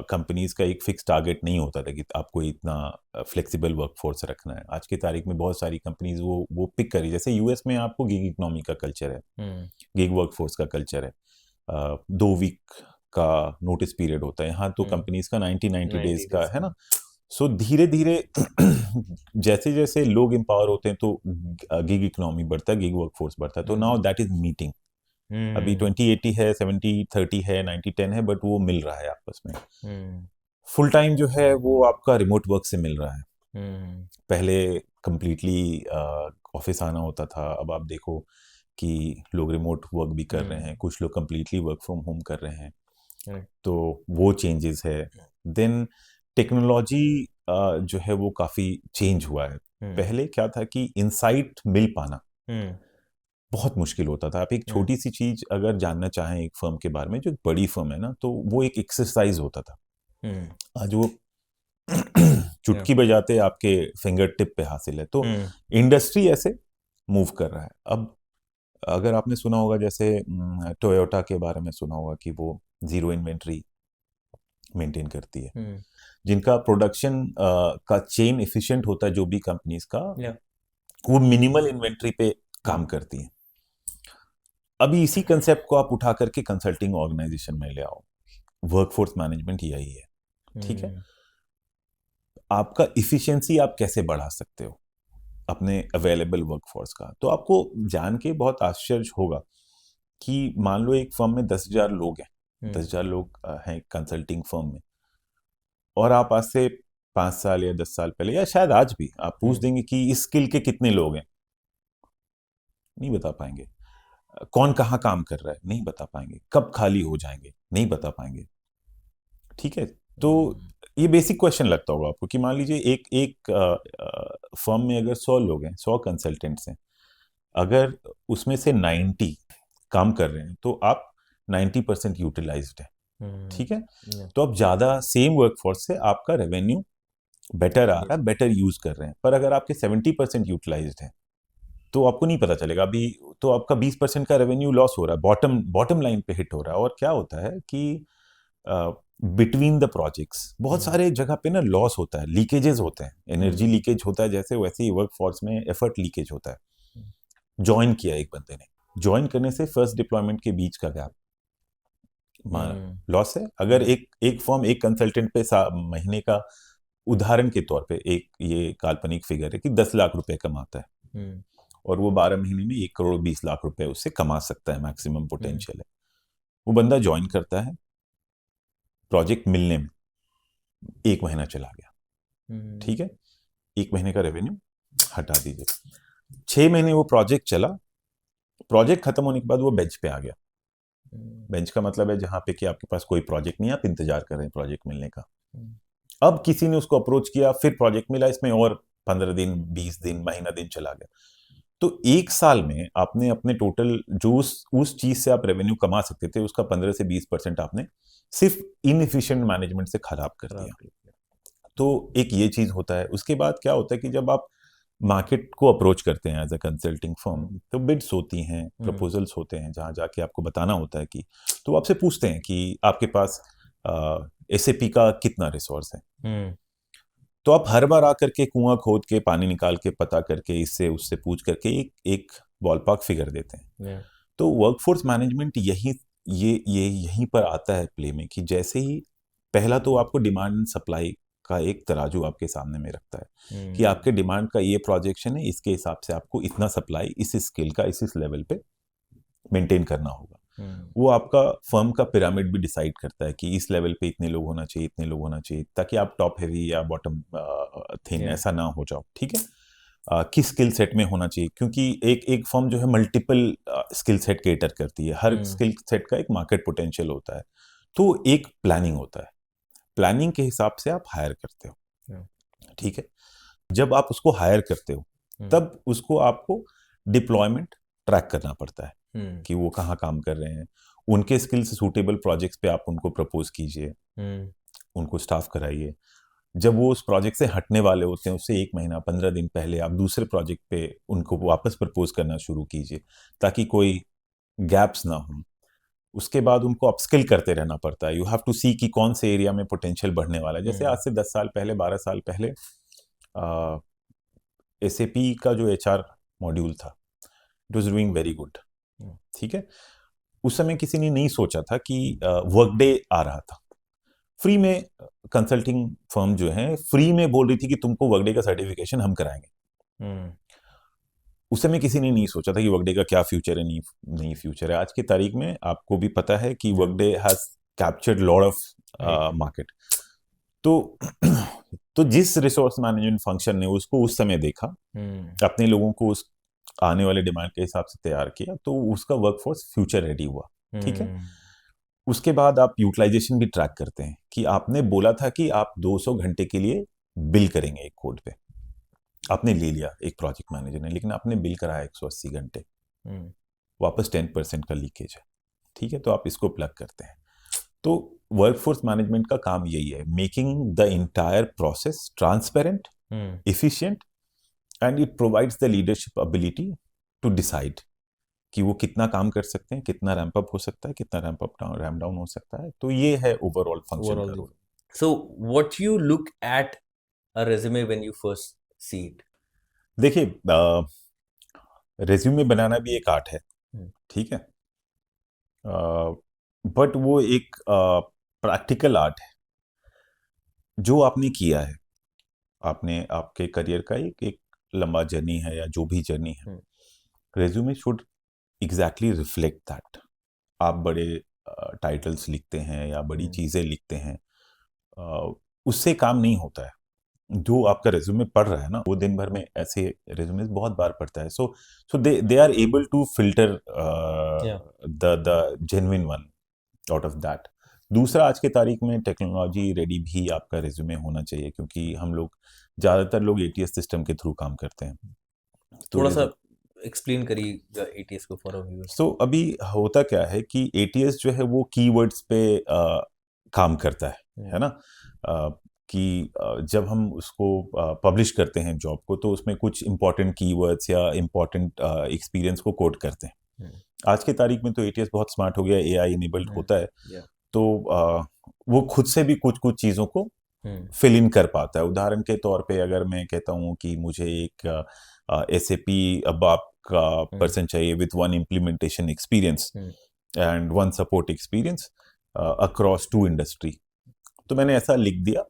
कंपनीज का एक फिक्स टारगेट नहीं होता था कि आपको इतना फ्लेक्सिबल वर्कफोर्स रखना है। आज की तारीख में बहुत सारी कंपनीज वो पिक करी। जैसे यूएस में आपको गिग इकोनॉमी का कल्चर है, गिग वर्कफोर्स का कल्चर है, 2 वीक का नोटिस पीरियड होता है। यहाँ तो कंपनीज का 90 डेज का है ना। सो धीरे धीरे जैसे जैसे लोग एम्पावर होते हैं तो गिग इकोनॉमी बढ़ता है, गिग वर्कफोर्स बढ़ता है। तो नाउ दैट इज मीटिंग। अभी 20-80 है, 70-30 है, 90-10 है, बट वो मिल रहा है आपस में। फुल टाइम जो है वो आपका रिमोट वर्क से मिल रहा है। पहले कंप्लीटली ऑफिस आना होता था, अब आप देखो कि लोग रिमोट वर्क भी कर रहे हैं, कुछ लोग कंप्लीटली वर्क फ्रॉम होम कर रहे हैं। तो वो चेंजेस है। देन टेक्नोलॉजी जो है वो काफी चेंज हुआ है। पहले क्या था कि इनसाइट मिल पाना बहुत मुश्किल होता था। आप एक छोटी सी चीज अगर जानना चाहें एक फर्म के बारे में, जो एक बड़ी फर्म है ना, तो वो एक एक्सरसाइज होता था। आज वो चुटकी बजाते आपके फिंगर टिप पे हासिल है। तो इंडस्ट्री ऐसे मूव कर रहा है। अब अगर आपने सुना होगा, जैसे टोयोटा के बारे में सुना होगा कि वो जीरो इन्वेंट्री मेंटेन करती है। जिनका प्रोडक्शन का चेन एफिशिएंट होता है, जो भी कंपनीज का, वो मिनिमल इन्वेंट्री पे काम करती है। अभी इसी कंसेप्ट को आप उठा करके कंसल्टिंग ऑर्गेनाइजेशन में ले आओ। वर्कफोर्स मैनेजमेंट यही है, ठीक है। आपका इफिशिएंसी आप कैसे बढ़ा सकते हो अपने अवेलेबल वर्कफोर्स का। तो आपको जान के बहुत आश्चर्य होगा कि मान लो एक फर्म में 10,000 लोग हैं, 10,000 लोग हैं कंसल्टिंग फर्म में, और आप आज से 5 साल या 10 साल पहले, या शायद आज भी, आप पूछ देंगे कि इस स्किल के कितने लोग हैं, नहीं बता पाएंगे। कौन कहाँ काम कर रहा है, नहीं बता पाएंगे। कब खाली हो जाएंगे, नहीं बता पाएंगे, ठीक है। तो ये बेसिक क्वेश्चन लगता होगा आपको कि मान लीजिए एक फर्म में अगर 100 लोग हैं, 100 कंसल्टेंट्स हैं, अगर उसमें से 90 काम कर रहे हैं, तो आप 90% यूटिलाइज्ड है, ठीक है। तो अब ज्यादा सेम वर्कफोर्स से आपका रेवेन्यू बेटर आ रहा है, बेटर यूज कर रहे हैं। पर अगर आपके 70% यूटिलाइज्ड है, तो आपको नहीं पता चलेगा। अभी तो आपका 20% का रेवेन्यू लॉस हो रहा है, बॉटम लाइन पे हिट हो रहा है। और क्या होता है कि बिटवीन द प्रोजेक्ट्स बहुत सारे जगह पे ना लॉस होता है, लीकेजेस होते हैं, एनर्जी लीकेज होता है। जैसे वैसे ही वर्कफोर्स में एफर्ट लीकेज होता है। ज्वाइन किया एक बंदे ने, ज्वाइन करने से फर्स्ट डिप्लॉयमेंट के बीच का गैप, लॉस है। अगर हम्म, एक फर्म एक कंसल्टेंट पे महीने का, उदाहरण के तौर पे एक ये काल्पनिक फिगर है कि 10 लाख रुपए कमाता है, हम्म, और वो 12 महीने में 1 करोड़ 20 लाख रुपए उससे कमा सकता है, मैक्सिमम हम्म, पोटेंशियल है। वो बंदा ज्वाइन करता है, प्रोजेक्ट मिलने में 1 महीना चला गया, हम्म, ठीक है, 1 महीने का रेवेन्यू हटा दीजिए। 6 महीने वो प्रोजेक्ट चला, प्रोजेक्ट खत्म होने के बाद वो बेंच पे आ गया। हम्म, बेंच का मतलब है जहां पे कि आपके पास कोई प्रोजेक्ट नहीं है, आप इंतजार कर रहे हैं प्रोजेक्ट मिलने का। हम्म, अब किसी ने उसको अप्रोच किया, फिर प्रोजेक्ट मिला, इसमें और 15 दिन 20 दिन महीना दिन चला गया। तो 1 साल में आपने अपने टोटल जो उस चीज से आप रेवेन्यू कमा सकते थे, उसका 15 से 20% आपने सिर्फ इनएफिशिएंट मैनेजमेंट से खराब कर खराब दिया। कर दिया। तो एक ये चीज होता है। उसके बाद क्या होता है कि जब आप मार्केट को अप्रोच करते हैं एज अ कंसल्टिंग फर्म, तो बिड्स होती हैं, हम्म, प्रपोजल्स होते हैं, जहां जाके आपको बताना होता है कि, तो वो आपसे पूछते हैं कि आपके पास एसएपी का कितना रिसोर्स है। हम्म, तो आप हर बार आकर के कुआं खोद के पानी निकाल के पता करके इससे उससे पूछ करके एक बॉलपार्क फिगर देते हैं। yeah, तो वर्कफोर्स मैनेजमेंट ये यहीं पर आता है प्ले में, कि जैसे ही पहला तो आपको डिमांड एंड सप्लाई का एक तराजू आपके सामने में रखता है कि हम्म, आपके डिमांड का ये प्रोजेक्शन है, इसके हिसाब से आपको इतना सप्लाई इस स्केल का इस लेवल पे मेंटेन करना होगा। हम्म, वो आपका फर्म का पिरामिड भी डिसाइड करता है कि इस लेवल पे इतने लोग होना चाहिए, इतने लोग होना चाहिए, ताकि आप टॉप हैवी या बॉटम थिन yeah, ऐसा ना हो जाओ, ठीक है। किस स्किल सेट में होना चाहिए, क्योंकि एक एक फर्म जो है मल्टीपल स्किल सेट केटर करती है, हर हम्म, स्किल सेट का एक मार्केट पोटेंशियल होता है। तो एक प्लानिंग होता है, प्लानिंग के हिसाब से आप हायर करते हो, yeah, ठीक है। जब आप उसको हायर करते हो, हम्म, तब उसको आपको डिप्लॉयमेंट ट्रैक करना पड़ता है हम्म, कि वो कहाँ काम कर रहे हैं। उनके स्किल से सूटेबल प्रोजेक्ट्स पे आप उनको प्रपोज कीजिए, हम्म, उनको स्टाफ कराइए। जब वो उस प्रोजेक्ट से हटने वाले होते हैं, उससे 1 महीना 15 दिन पहले आप दूसरे प्रोजेक्ट पे उनको वापस प्रपोज करना शुरू कीजिए, ताकि कोई गैप्स ना हो। उसके बाद उनको अपस्किल करते रहना पड़ता है। यू हैव टू सी कि कौन से एरिया में पोटेंशियल बढ़ने वाला है। जैसे आज हम्म, से 10 साल पहले 12 साल पहले एसएपी का जो एचआर मॉड्यूल था, it was doing very good, hmm, ठीक है। उस समय किसी ने नहीं सोचा था कि वर्कडे आ रहा था फ्री में। कंसल्टिंग फर्म जो है फ्री में बोल रही थी कि तुमको वर्कडे का सर्टिफिकेशन हम कराएंगे। हम्म, उस समय किसी ने नहीं सोचा था कि वर्कडे का क्या फ्यूचर है, नहीं नहीं फ्यूचर है। आज की तारीख में आपको भी पता है कि yeah, Workday has captured lot of right, market. तो तो जिस रिसोर्स मैनेजमेंट फंक्शन ने उसको उस समय देखा, हम्म, अपने लोगों को उस आने वाले डिमांड के हिसाब से तैयार किया, तो उसका वर्कफोर्स फ्यूचर रेडी हुआ, ठीक है। हम्म, उसके बाद आप यूटिलाइजेशन भी ट्रैक करते हैं कि आपने बोला था कि आप 200 घंटे के लिए बिल करेंगे एक कोड पे, आपने ले लिया एक प्रोजेक्ट मैनेजर ने, लेकिन आपने बिल कराया 180 घंटे, हम्म, वापस 10% का लीकेज है, ठीक है। तो आप इसको प्लग करते हैं। तो वर्कफोर्स मैनेजमेंट का काम यही है, making the entire process transparent, hmm, efficient, and it provides the leadership ability to decide कि वो कितना काम कर सकते हैं, कितना रैंप अप हो सकता है, कितना रैंप अप रैंप डाउन हो सकता है। तो ये है ओवरऑल फंक्शन overall का the role. so what you look at a resume when you first see it? देखिए, रेज्यूमे बनाना भी एक आर्ट है, हम्म, ठीक है, बट वो एक प्रैक्टिकल आर्ट है जो आपने किया है। आपने आपके करियर का एक लंबा जर्नी है, या जो भी जर्नी है, hmm, resume should exactly reflect that. आप बड़े टाइटल्स लिखते हैं या बड़ी हम्म, चीज़ें लिखते हैं, अ, उससे काम नहीं होता है। जो आपका रेज्यूमे पढ़ रहा है ना, वो दिन भर में ऐसे रेज्यूमे बहुत बार पढ़ता है। So they are able to filter yeah, the genuine one out of that. दूसरा, आज की तारीख में टेक्नोलॉजी रेडी भी आपका रेज्यूमे होना चाहिए, क्योंकि हम लोग ज़्यादातर लोग एटीएस सिस्टम के थ्रू काम करते हैं। तो थोड़ा सा एक्सप्लेन करिए एटीएस को फॉर व्यूअर्स। सो अभी होता क्या है कि एटीएस जो है वो कीवर्ड्स पे काम करता है ना। कि जब हम उसको पब्लिश करते हैं जॉब को, तो उसमें कुछ इंपॉर्टेंट कीवर्ड्स या इंपॉर्टेंट एक्सपीरियंस को कोट करते हैं। आज की तारीख में तो एटीएस बहुत स्मार्ट हो गया, एआई इनेबल्ड होता है। या, तो वो खुद से भी कुछ कुछ चीज़ों को फिल इन कर पाता है। उदाहरण के तौर पे अगर मैं कहता हूँ कि मुझे एक एसएपी अबाप का पर्सन चाहिए with 1 implementation experience and 1 support experience, across two industry. तो मैंने ऐसा लिख दिया,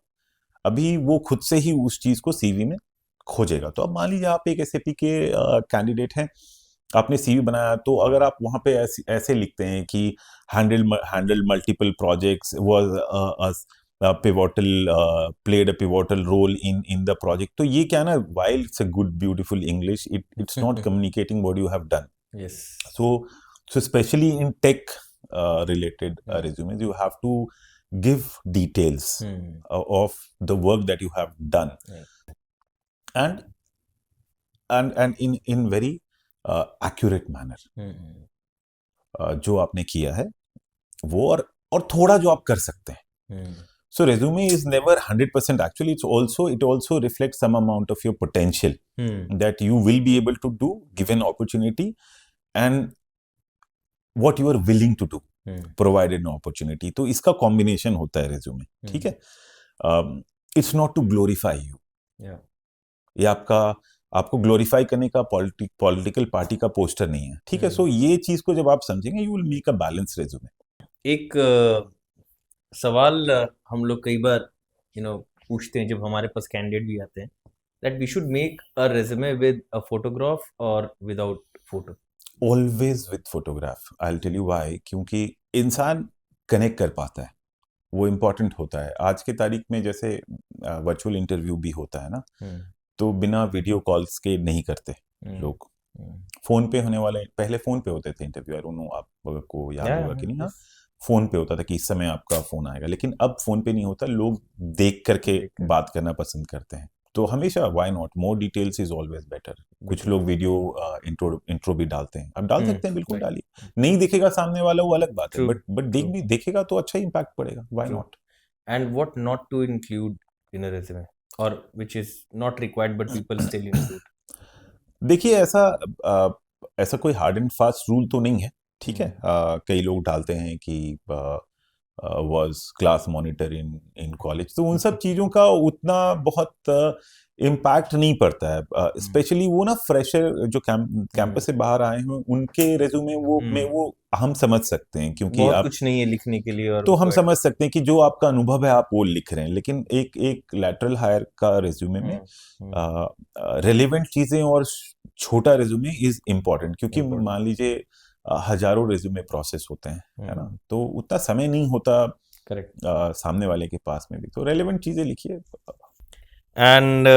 अभी वो खुद से ही उस चीज को सीवी में खोजेगा। तो अब मान लीजिए आप एक एसएपी के कैंडिडेट हैं, आपने सीवी बनाया, तो अगर आप वहां पे ऐसे लिखते हैं कि handle multiple projects, was pivotal, played a pivotal role in the project, तो ये क्या ना, while it's a good beautiful English, it's not communicating what you have done. Yes. So especially in tech related resumes, you have to give details of the work that you have done, Right. and in very accurate manner, जो आपने किया है वो, और थोड़ा जो आप कर सकते हैं। So resume is never 100%. Actually, it also reflects some amount of your potential that you will be able to do given opportunity, and what you are willing to do provided an opportunity. तो इसका combination होता है resume, ठीक है। It's not to glorify you, Yeah. ये आपको glorify करने का पॉलिटिकल पार्टी का पोस्टर नहीं है, ठीक है। सो ये चीज को जब आप समझेंगे, you will make a balance resume. एक सवाल हम लोग कई बार पूछते हैं जब हमारे पास कैंडिडेट भी आते हैं, that we should make a resume with a photograph or without photo. Always with photograph. I will tell you why, क्योंकि इंसान कनेक्ट कर पाता है, वो इम्पोर्टेंट होता है। आज के तारीख में जैसे वर्चुअल इंटरव्यू भी होता है ना, तो बिना वीडियो कॉल्स के नहीं करते लोग। फोन पे होने वाले, पहले फोन पे होते थे इंटरव्यू, आई डोंट नो आपको याद Yeah, होगा कि नहीं। हाँ, yes. फोन पे होता था कि इस समय आपका फोन आएगा, लेकिन अब फोन पे नहीं होता, लोग देख करके बात करना पसंद करते हैं। तो हमेशा why not, more details is always better. कुछ लोग वीडियो इंट्रो भी डालते हैं, अब डाल सकते हैं, बिल्कुल right. डालिए। नहीं दिखेगा सामने वाला, वो अलग बात है, True, बट true. देखेगा तो अच्छा इम्पैक्ट पड़ेगा, why True. Not. And what not to include in a resume, or which is not required but people still include. देखिए, ऐसा कोई हार्ड एंड फास्ट रूल तो नहीं है, ठीक है। कई लोग डालते हैं कि was class monitor in college, तो उन सब चीज़ों का उतना बहुत इम्पैक्ट नहीं पड़ता है। स्पेशली वो ना फ्रेशर जो कैंपस से बाहर आए हैं, उनके रेज्यूमे वो हम समझ सकते हैं, क्योंकि बहुत आप कुछ नहीं है लिखने के लिए, और तो हम समझ सकते हैं कि जो आपका अनुभव है आप वो लिख रहे हैं। लेकिन एक लैटरल हायर का रेज्यूमे में रेलेवेंट चीजें और छोटा रेज्यूमे इज इम्पोर्टेंट, क्योंकि मान लीजिए हजारों रेज्यूमे प्रोसेस होते हैं, है ना, तो उतना समय नहीं होता करेक्ट। सामने वाले के पास में भी, तो रेलेवेंट चीजें लिखिए। And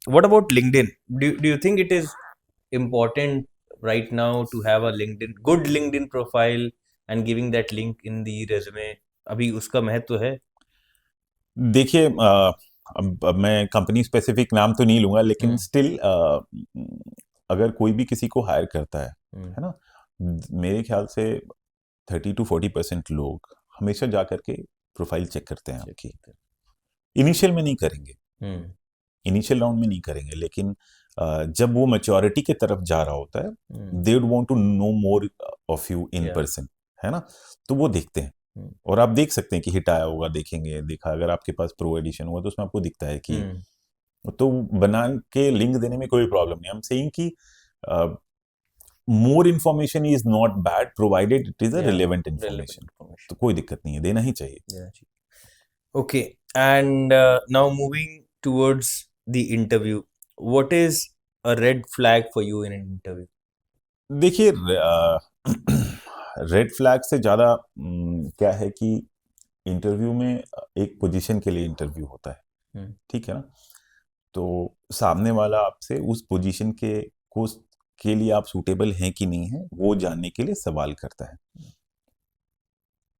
what about LinkedIn? Do you think it is important right now to have a good LinkedIn profile and giving that link in the resume? अभी उसका महत्व है? देखिए, अब मैं कंपनी स्पेसिफिक नाम तो नहीं लूंगा, लेकिन स्टिल अगर कोई भी किसी को हायर करता है ना, मेरे ख्याल से 30 to 40% लोग हमेशा जा करके प्रोफाइल चेक करते हैं आपकी। इनिशियल में नहीं करेंगे, इनिशियल राउंड में नहीं करेंगे, लेकिन जब वो मैच्योरिटी की तरफ जा रहा होता है, they would want to know more of you in person, है ना, तो वो देखते हैं। और आप देख सकते हैं कि हिट आया होगा, देखेंगे, देखा, अगर आपके पास प्रो एडिशन हुआ तो उसमें आपको दिखता है कि, तो बना के लिंक देने में कोई प्रॉब्लम नहीं। हम सेइंग कि more information is not bad provided it is a relevant information, तो कोई दिक्कत नहीं है, देना ही चाहिए। Okay, and now moving towards the interview, what is a red flag for you in an interview? देखिए, रेड फ्लैग से ज़्यादा क्या है कि इंटरव्यू में एक पोजीशन के लिए इंटरव्यू होता है, ठीक है ना, तो सामने वाला आपसे उस पोजीशन के लिए आप सूटेबल हैं कि नहीं है, वो जानने के लिए सवाल करता है।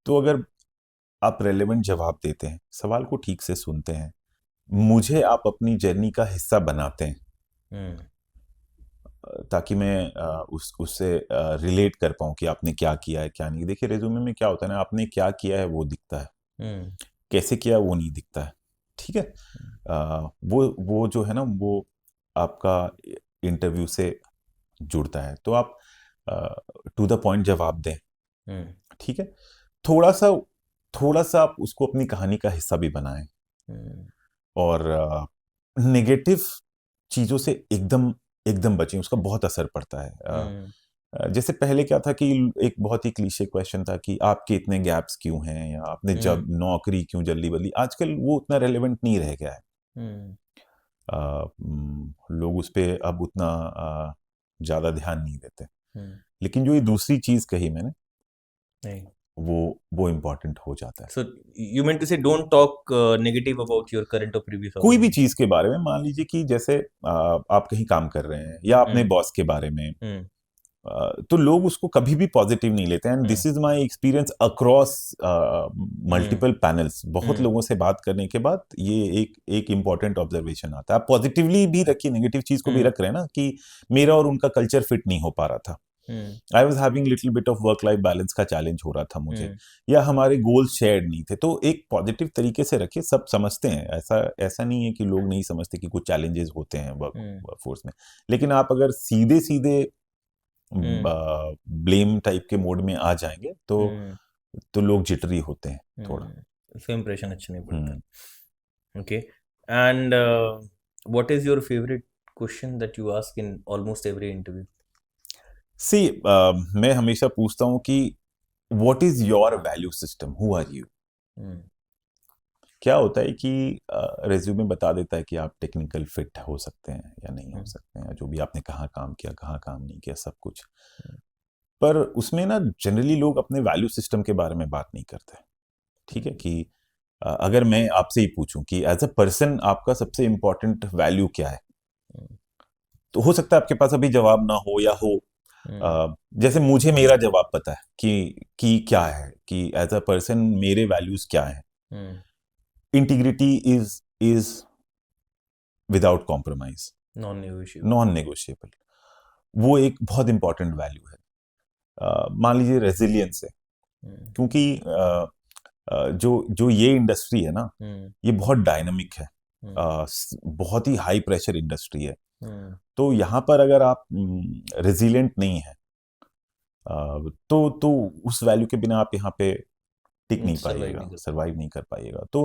तो अगर आप रेलेवेंट जवाब देते हैं, सवाल को ठीक से सुनते हैं, मुझे आप अपनी जर्नी का हिस्सा बनाते हैं, ताकि मैं उससे रिलेट कर पाऊँ कि आपने क्या किया है क्या नहीं। देखिए, रेज्यूमे में क्या होता है ना, आपने क्या किया है वो दिखता है, कैसे किया वो नहीं दिखता है, ठीक है। वो जो है ना, वो आपका इंटरव्यू से जुड़ता है। तो आप टू द पॉइंट जवाब दें, ठीक है। थोड़ा सा आप उसको अपनी कहानी का हिस्सा भी बनाएं, और नेगेटिव चीजों से एकदम बचें, उसका बहुत असर पड़ता है। जैसे पहले क्या था कि एक बहुत ही क्लीशे क्वेश्चन था कि आपके इतने गैप्स क्यों हैं, या आपने जब नौकरी क्यों जल्दी बदली। आजकल वो उतना रेलेवेंट नहीं रह गया है। हम्म लोग उस पे अब उतना ज़्यादा ध्यान नहीं देते। हम्म लेकिन जो ये दूसरी चीज़ कही मैंने, नहीं वो इम्पोर्टेंट हो जाता है। So you meant to say don't talk negative about your current or previous कोई भी organization. चीज़ के बारे में, मान लीजिए कि जैसे आप कहीं काम कर रहे हैं या अपने हम्म बॉस के बारे में, हम्म तो लोग उसको कभी भी पॉजिटिव नहीं लेते हैं। And this hmm is my experience across hmm multiple panels. बहुत हम्म लोगों से बात करने के बाद ये एक इम्पॉर्टेंट ऑब्जर्वेशन आता है। आप पॉजिटिवली भी रखिए, नेगेटिव चीज को भी हम्म रख रहे हैं ना, कि मेरा और उनका कल्चर फिट नहीं हो पा रहा था। Hmm I was having little bit of work life balance का चैलेंज हो रहा था मुझे, हम्म या हमारे गोल्स शेयर्ड नहीं थे। तो एक पॉजिटिव तरीके से रखिए, सब समझते हैं। ऐसा ऐसा नहीं है कि लोग नहीं समझते कि कुछ चैलेंजेस होते हैं हम्म वर्क फोर्स में। लेकिन आप अगर सीधे सीधे हम्म ब्लेम टाइप के मोड में आ जाएंगे हम्म तो लोग जिटरी होते हैं थोड़ा। उसका impression अच्छा नहीं पड़ता. हम्म Okay. And what is your favorite question that you ask in almost every interview? सी मैं हमेशा पूछता हूँ कि what is your value system, who are you. Hmm क्या होता है कि रेज्यूमे बता देता है कि आप टेक्निकल फिट हो सकते हैं या नहीं हो हम्म सकते हैं, जो भी आपने कहाँ काम किया कहाँ काम नहीं किया, सब कुछ। हम्म पर उसमें ना जनरली लोग अपने वैल्यू सिस्टम के बारे में बात नहीं करते। ठीक है कि अगर मैं आपसे ही पूछूं कि एज अ पर्सन आपका सबसे इंपॉर्टेंट वैल्यू क्या है, हम्म तो हो सकता है आपके पास अभी जवाब ना हो या हो। हम्म जैसे मुझे मेरा जवाब पता है कि क्या है, कि एज अ पर्सन मेरे वैल्यूज क्या है। Hmm integrity is without compromise, non-negotiable. Non negotiable. वो एक बहुत इंपॉर्टेंट वैल्यू है। मान लीजिए रेजिलियंस है, हम्म क्योंकि जो जो ये इंडस्ट्री है ना, हम्म ये बहुत डायनामिक है। हम्म बहुत ही हाई प्रेशर इंडस्ट्री है। हम्म तो यहाँ पर अगर आप रेजिलिएंट नहीं है, तो उस वैल्यू के बिना आप यहाँ पे टिक नहीं survive पाइएगा, नहीं कर पाएंगे. सरवाइव नहीं कर पाइएगा। तो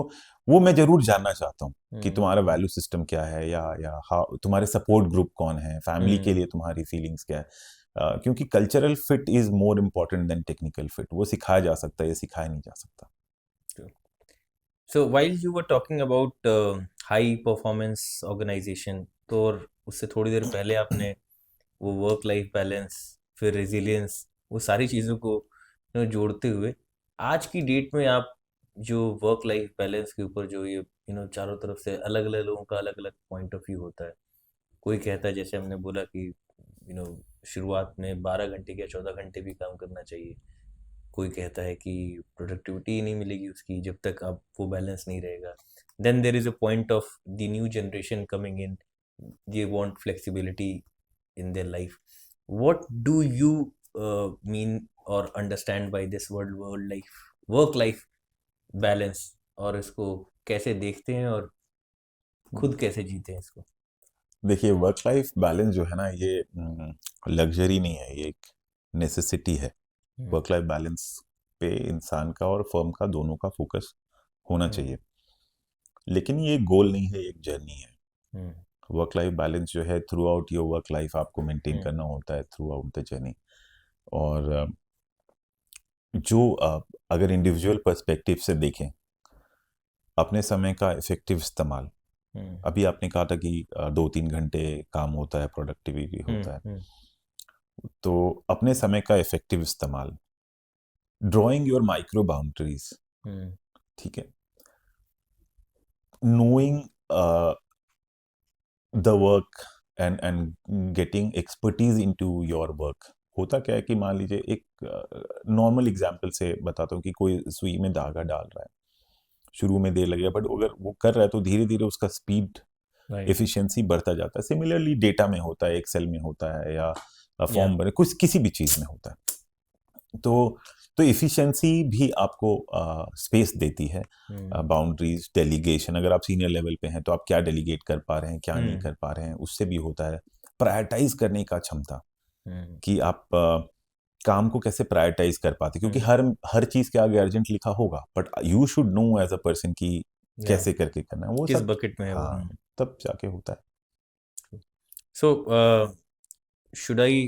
वो मैं जरूर जानना चाहता हूँ कि हम्म तुम्हारा वैल्यू सिस्टम क्या है, या हाउ तुम्हारे सपोर्ट ग्रुप कौन है, फैमिली के हम्म लिए तुम्हारी फीलिंग्स क्या है। क्योंकि cultural fit is more important then technical fit. वो सिखाया जा सकता है, ये सिखाया नहीं जा सकता। True. So while you were talking about high performance organization, तो और उससे थोड़ी देर पहले आपने वो वर्क लाइफ बैलेंस, फिर रेजिलियंस, वो सारी चीज़ों को जोड़ते हुए आज की डेट में आप जो वर्क लाइफ बैलेंस के ऊपर जो ये चारों तरफ से अलग अलग लोगों का अलग अलग पॉइंट ऑफ व्यू होता है. कोई कहता है, जैसे हमने बोला, कि शुरुआत में 12 घंटे या 14 घंटे भी काम करना चाहिए. कोई कहता है कि प्रोडक्टिविटी ही नहीं मिलेगी उसकी जब तक आप वो बैलेंस नहीं रहेगा. Then there is a point of the new generation coming in, they want flexibility in their life. What do you mean or understand by this world life, work life balance, और इसको कैसे देखते हैं और खुद कैसे जीते हैं इसको? देखिए, वर्क लाइफ बैलेंस जो है ना, ये लग्जरी नहीं है, ये एक नेसेसिटी है। हम्म वर्क लाइफ बैलेंस पे इंसान का और फर्म का दोनों का फोकस होना हम्म चाहिए। लेकिन ये गोल नहीं है, एक जर्नी है। हम्म वर्क लाइफ बैलेंस जो है, through out your work life आपको मेंटेन हम्म करना होता है, थ्रू आउट द जर्नी। और जो अगर इंडिविजुअल पर्सपेक्टिव से देखें, अपने समय का इफेक्टिव इस्तेमाल। हम्म अभी आपने कहा था कि 2-3 घंटे काम होता है, प्रोडक्टिविटी होता है। हम्म तो अपने समय का इफेक्टिव इस्तेमाल, ड्रॉइंग योर माइक्रो बाउंड्रीज। हम्म ठीक है, knowing the work and getting expertise into your work. होता क्या है कि मान लीजिए, एक नॉर्मल एग्जांपल से बताता हूँ कि कोई सुई में धागा डाल रहा है। शुरू में देर लगेगा, बट अगर वो कर रहा है तो धीरे धीरे उसका स्पीड, राइट. एफिशिएंसी बढ़ता जाता है। सिमिलरली डेटा में होता है, एक्सेल में होता है, या या. फॉर्म बने, कुछ किसी भी चीज़ में होता है। तो एफिशिएंसी भी आपको स्पेस देती है। हम्म बाउंड्रीज, डेलीगेशन, अगर आप सीनियर लेवल पे हैं तो आप क्या डेलीगेट कर पा रहे हैं, क्या नहीं हम्म कर पा रहे हैं, उससे भी होता है। प्रायोरिटाइज करने का क्षमता, हम्म कि आप काम को कैसे प्रायोरिटाइज कर पाते, क्योंकि हम्म हर चीज के आगे अर्जेंट लिखा होगा, but you should know as a person कि या, कैसे करके करना है वो किस सब। बकेट में है वो. हाँ, तब जाके होता है। So should I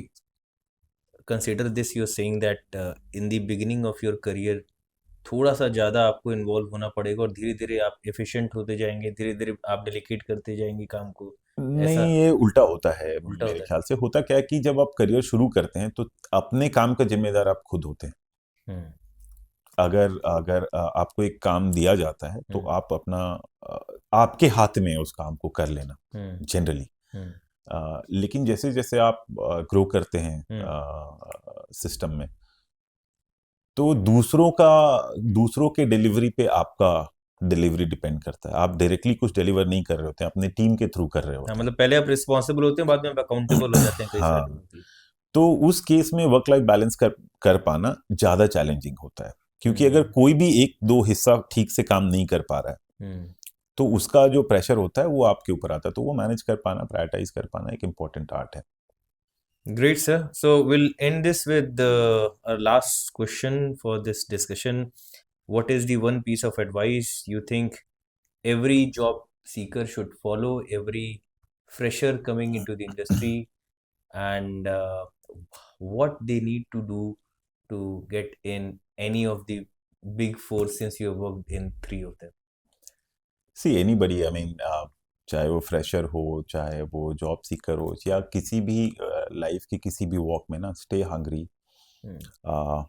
consider this, you're saying that in the beginning of your career थोड़ा सा ज़्यादा आपको इन्वॉल्व होना पड़ेगा और धीरे धीरे आप एफिशिएंट होते जाएंगे, धीरे धीरे आप डेलीकेट करते जाएंगे काम को, नहीं, ऐसा ये उल्टा होता है। उल्टा मेरे होता ख्याल से होता क्या है कि जब आप करियर शुरू करते हैं तो अपने काम का जिम्मेदार आप खुद होते हैं। है? अगर अगर आपको एक काम दिया जाता है तो हम्म आप अपना आपके हाथ में उस काम को कर लेना हम्म जनरली। हम्म लेकिन जैसे जैसे आप ग्रो करते हैं हम्म सिस्टम में, तो दूसरों के डिलीवरी पे आपका डिलीवरी डिपेंड करता है। आप डायरेक्टली कुछ डिलीवर नहीं कर रहे होते हैं, अपने टीम के थ्रू कर रहे हाँ, होते मतलब पहले आप रिस्पॉन्सिबल होते हैं, बाद में आप अकाउंटेबल हो जाते हैं कई सारे लोगों हाँ, के लिए। तो उस केस में वर्क लाइफ बैलेंस कर पाना ज्यादा चैलेंजिंग होता है, क्योंकि अगर हम्म कोई भी एक दो हिस्सा ठीक से काम नहीं कर पा रहा है हम्म तो उसका जो प्रेशर होता है वो आपके ऊपर आता है। तो वो मैनेज कर पाना, प्रायोरिटाइज कर पाना एक इम्पोर्टेंट आर्ट है। Great, sir. So we'll end this with our last question for this discussion. What is the one piece of advice you think every job seeker should follow, every fresher coming into the industry, and what they need to do to get in any of the big four, since you have worked in three of them? See anybody, I mean, चाहे वो fresher हो, चाहे वो job seeker हो, या किसी भी life की किसी भी वॉक में ना, stay hungry, Hmm.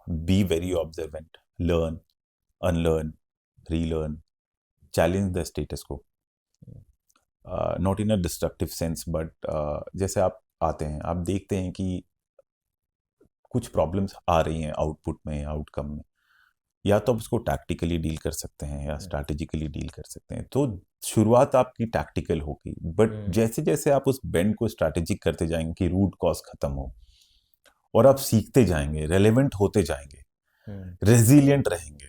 Be very observant, learn, unlearn, relearn, challenge the status quo. Not in a destructive sense, but जैसे आप आते हैं, आप देखते हैं कि कुछ प्रॉब्लम्स आ रही हैं आउटपुट में, आउटकम में, या तो आप उसको टैक्टिकली डील कर सकते हैं या Hmm. स्ट्रैटेजिकली डील कर सकते हैं। तो शुरुआत आपकी टैक्टिकल होगी, बट Hmm. जैसे जैसे आप उस बेंड को स्ट्रैटेजिक करते जाएंगे कि रूट कॉज खत्म हो, और आप सीखते जाएंगे, रेलेवेंट होते जाएंगे, Hmm. रेजिलियंट रहेंगे,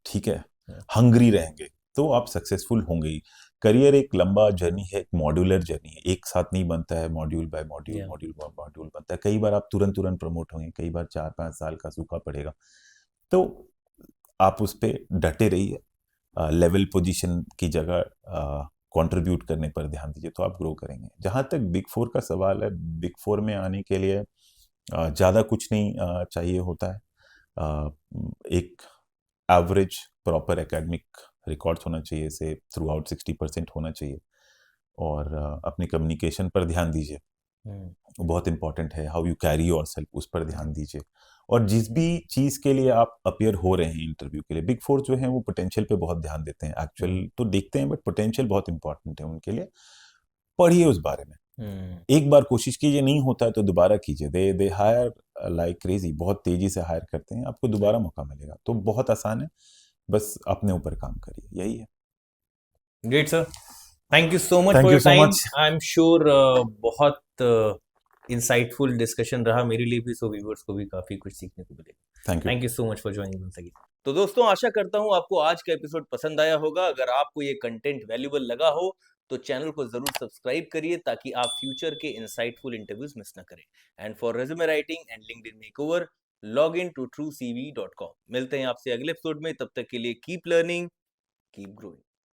ठीक है, Yeah. हंग्री रहेंगे, तो आप सक्सेसफुल होंगे ही। करियर एक लंबा जर्नी है, एक मॉड्यूलर जर्नी है, एक साथ नहीं बनता है, module by module, Yeah. Module by module बनता है। कई बार आप तुरंत तुरंत प्रमोट होंगे, कई बार 4-5 साल का सूखा पड़ेगा। तो आप उस पर डटे रहिए, लेवल पोजीशन की जगह कंट्रीब्यूट करने पर ध्यान दीजिए, तो आप ग्रो करेंगे। जहाँ तक बिग फोर का सवाल है, बिग फोर में आने के लिए ज़्यादा कुछ नहीं चाहिए होता है। एक एवरेज प्रॉपर एकेडमिक रिकॉर्ड्स होना चाहिए, से थ्रू आउट 60% होना चाहिए, और अपनी कम्युनिकेशन पर ध्यान दीजिए, Hmm. वो बहुत इंपॉर्टेंट है। How you carry your self, उस पर ध्यान दीजिए। और जिस भी चीज़ के लिए आप अपियर हो रहे हैं इंटरव्यू के लिए, बिग फोर जो है वो पोटेंशियल पे बहुत ध्यान देते हैं। एक्चुअल तो देखते हैं, बट पोटेंशियल बहुत इंपॉर्टेंट है उनके लिए। पढ़िए उस बारे में, Hmm. एक बार कोशिश कीजिए, नहीं होता है तो दोबारा कीजिए। दे हायर लाइक क्रेजी, बहुत तेजी से हायर करते हैं, आपको दोबारा मौका मिलेगा। तो बहुत आसान है, बस अपने ऊपर काम करिए, यही है। Great, sir. Thank you so much thank for you your so time. Much. I'm sure बहुत insightful discussion रहा मेरे लिए भी, so viewers को भी काफी कुछ सीखने को मिलेगा। Thank you. Thank you so much for joining once again. तो दोस्तों, आशा करता हूँ आपको आज का एपिसोड पसंद आया होगा। अगर आपको ये कंटेंट वैल्यूएबल लगा हो तो चैनल को जरूर सब्सक्राइब करिए, ताकि आप फ्यूचर के इंसाइटफुल इंटरव्यूज मिस ना करें। And for resume writing and LinkedIn makeover, log in to truecv.com। मिलते हैं आपसे अगले एपिसोड में, तब तक के लिए कीप लर्निंग, कीप ग्रोइंग।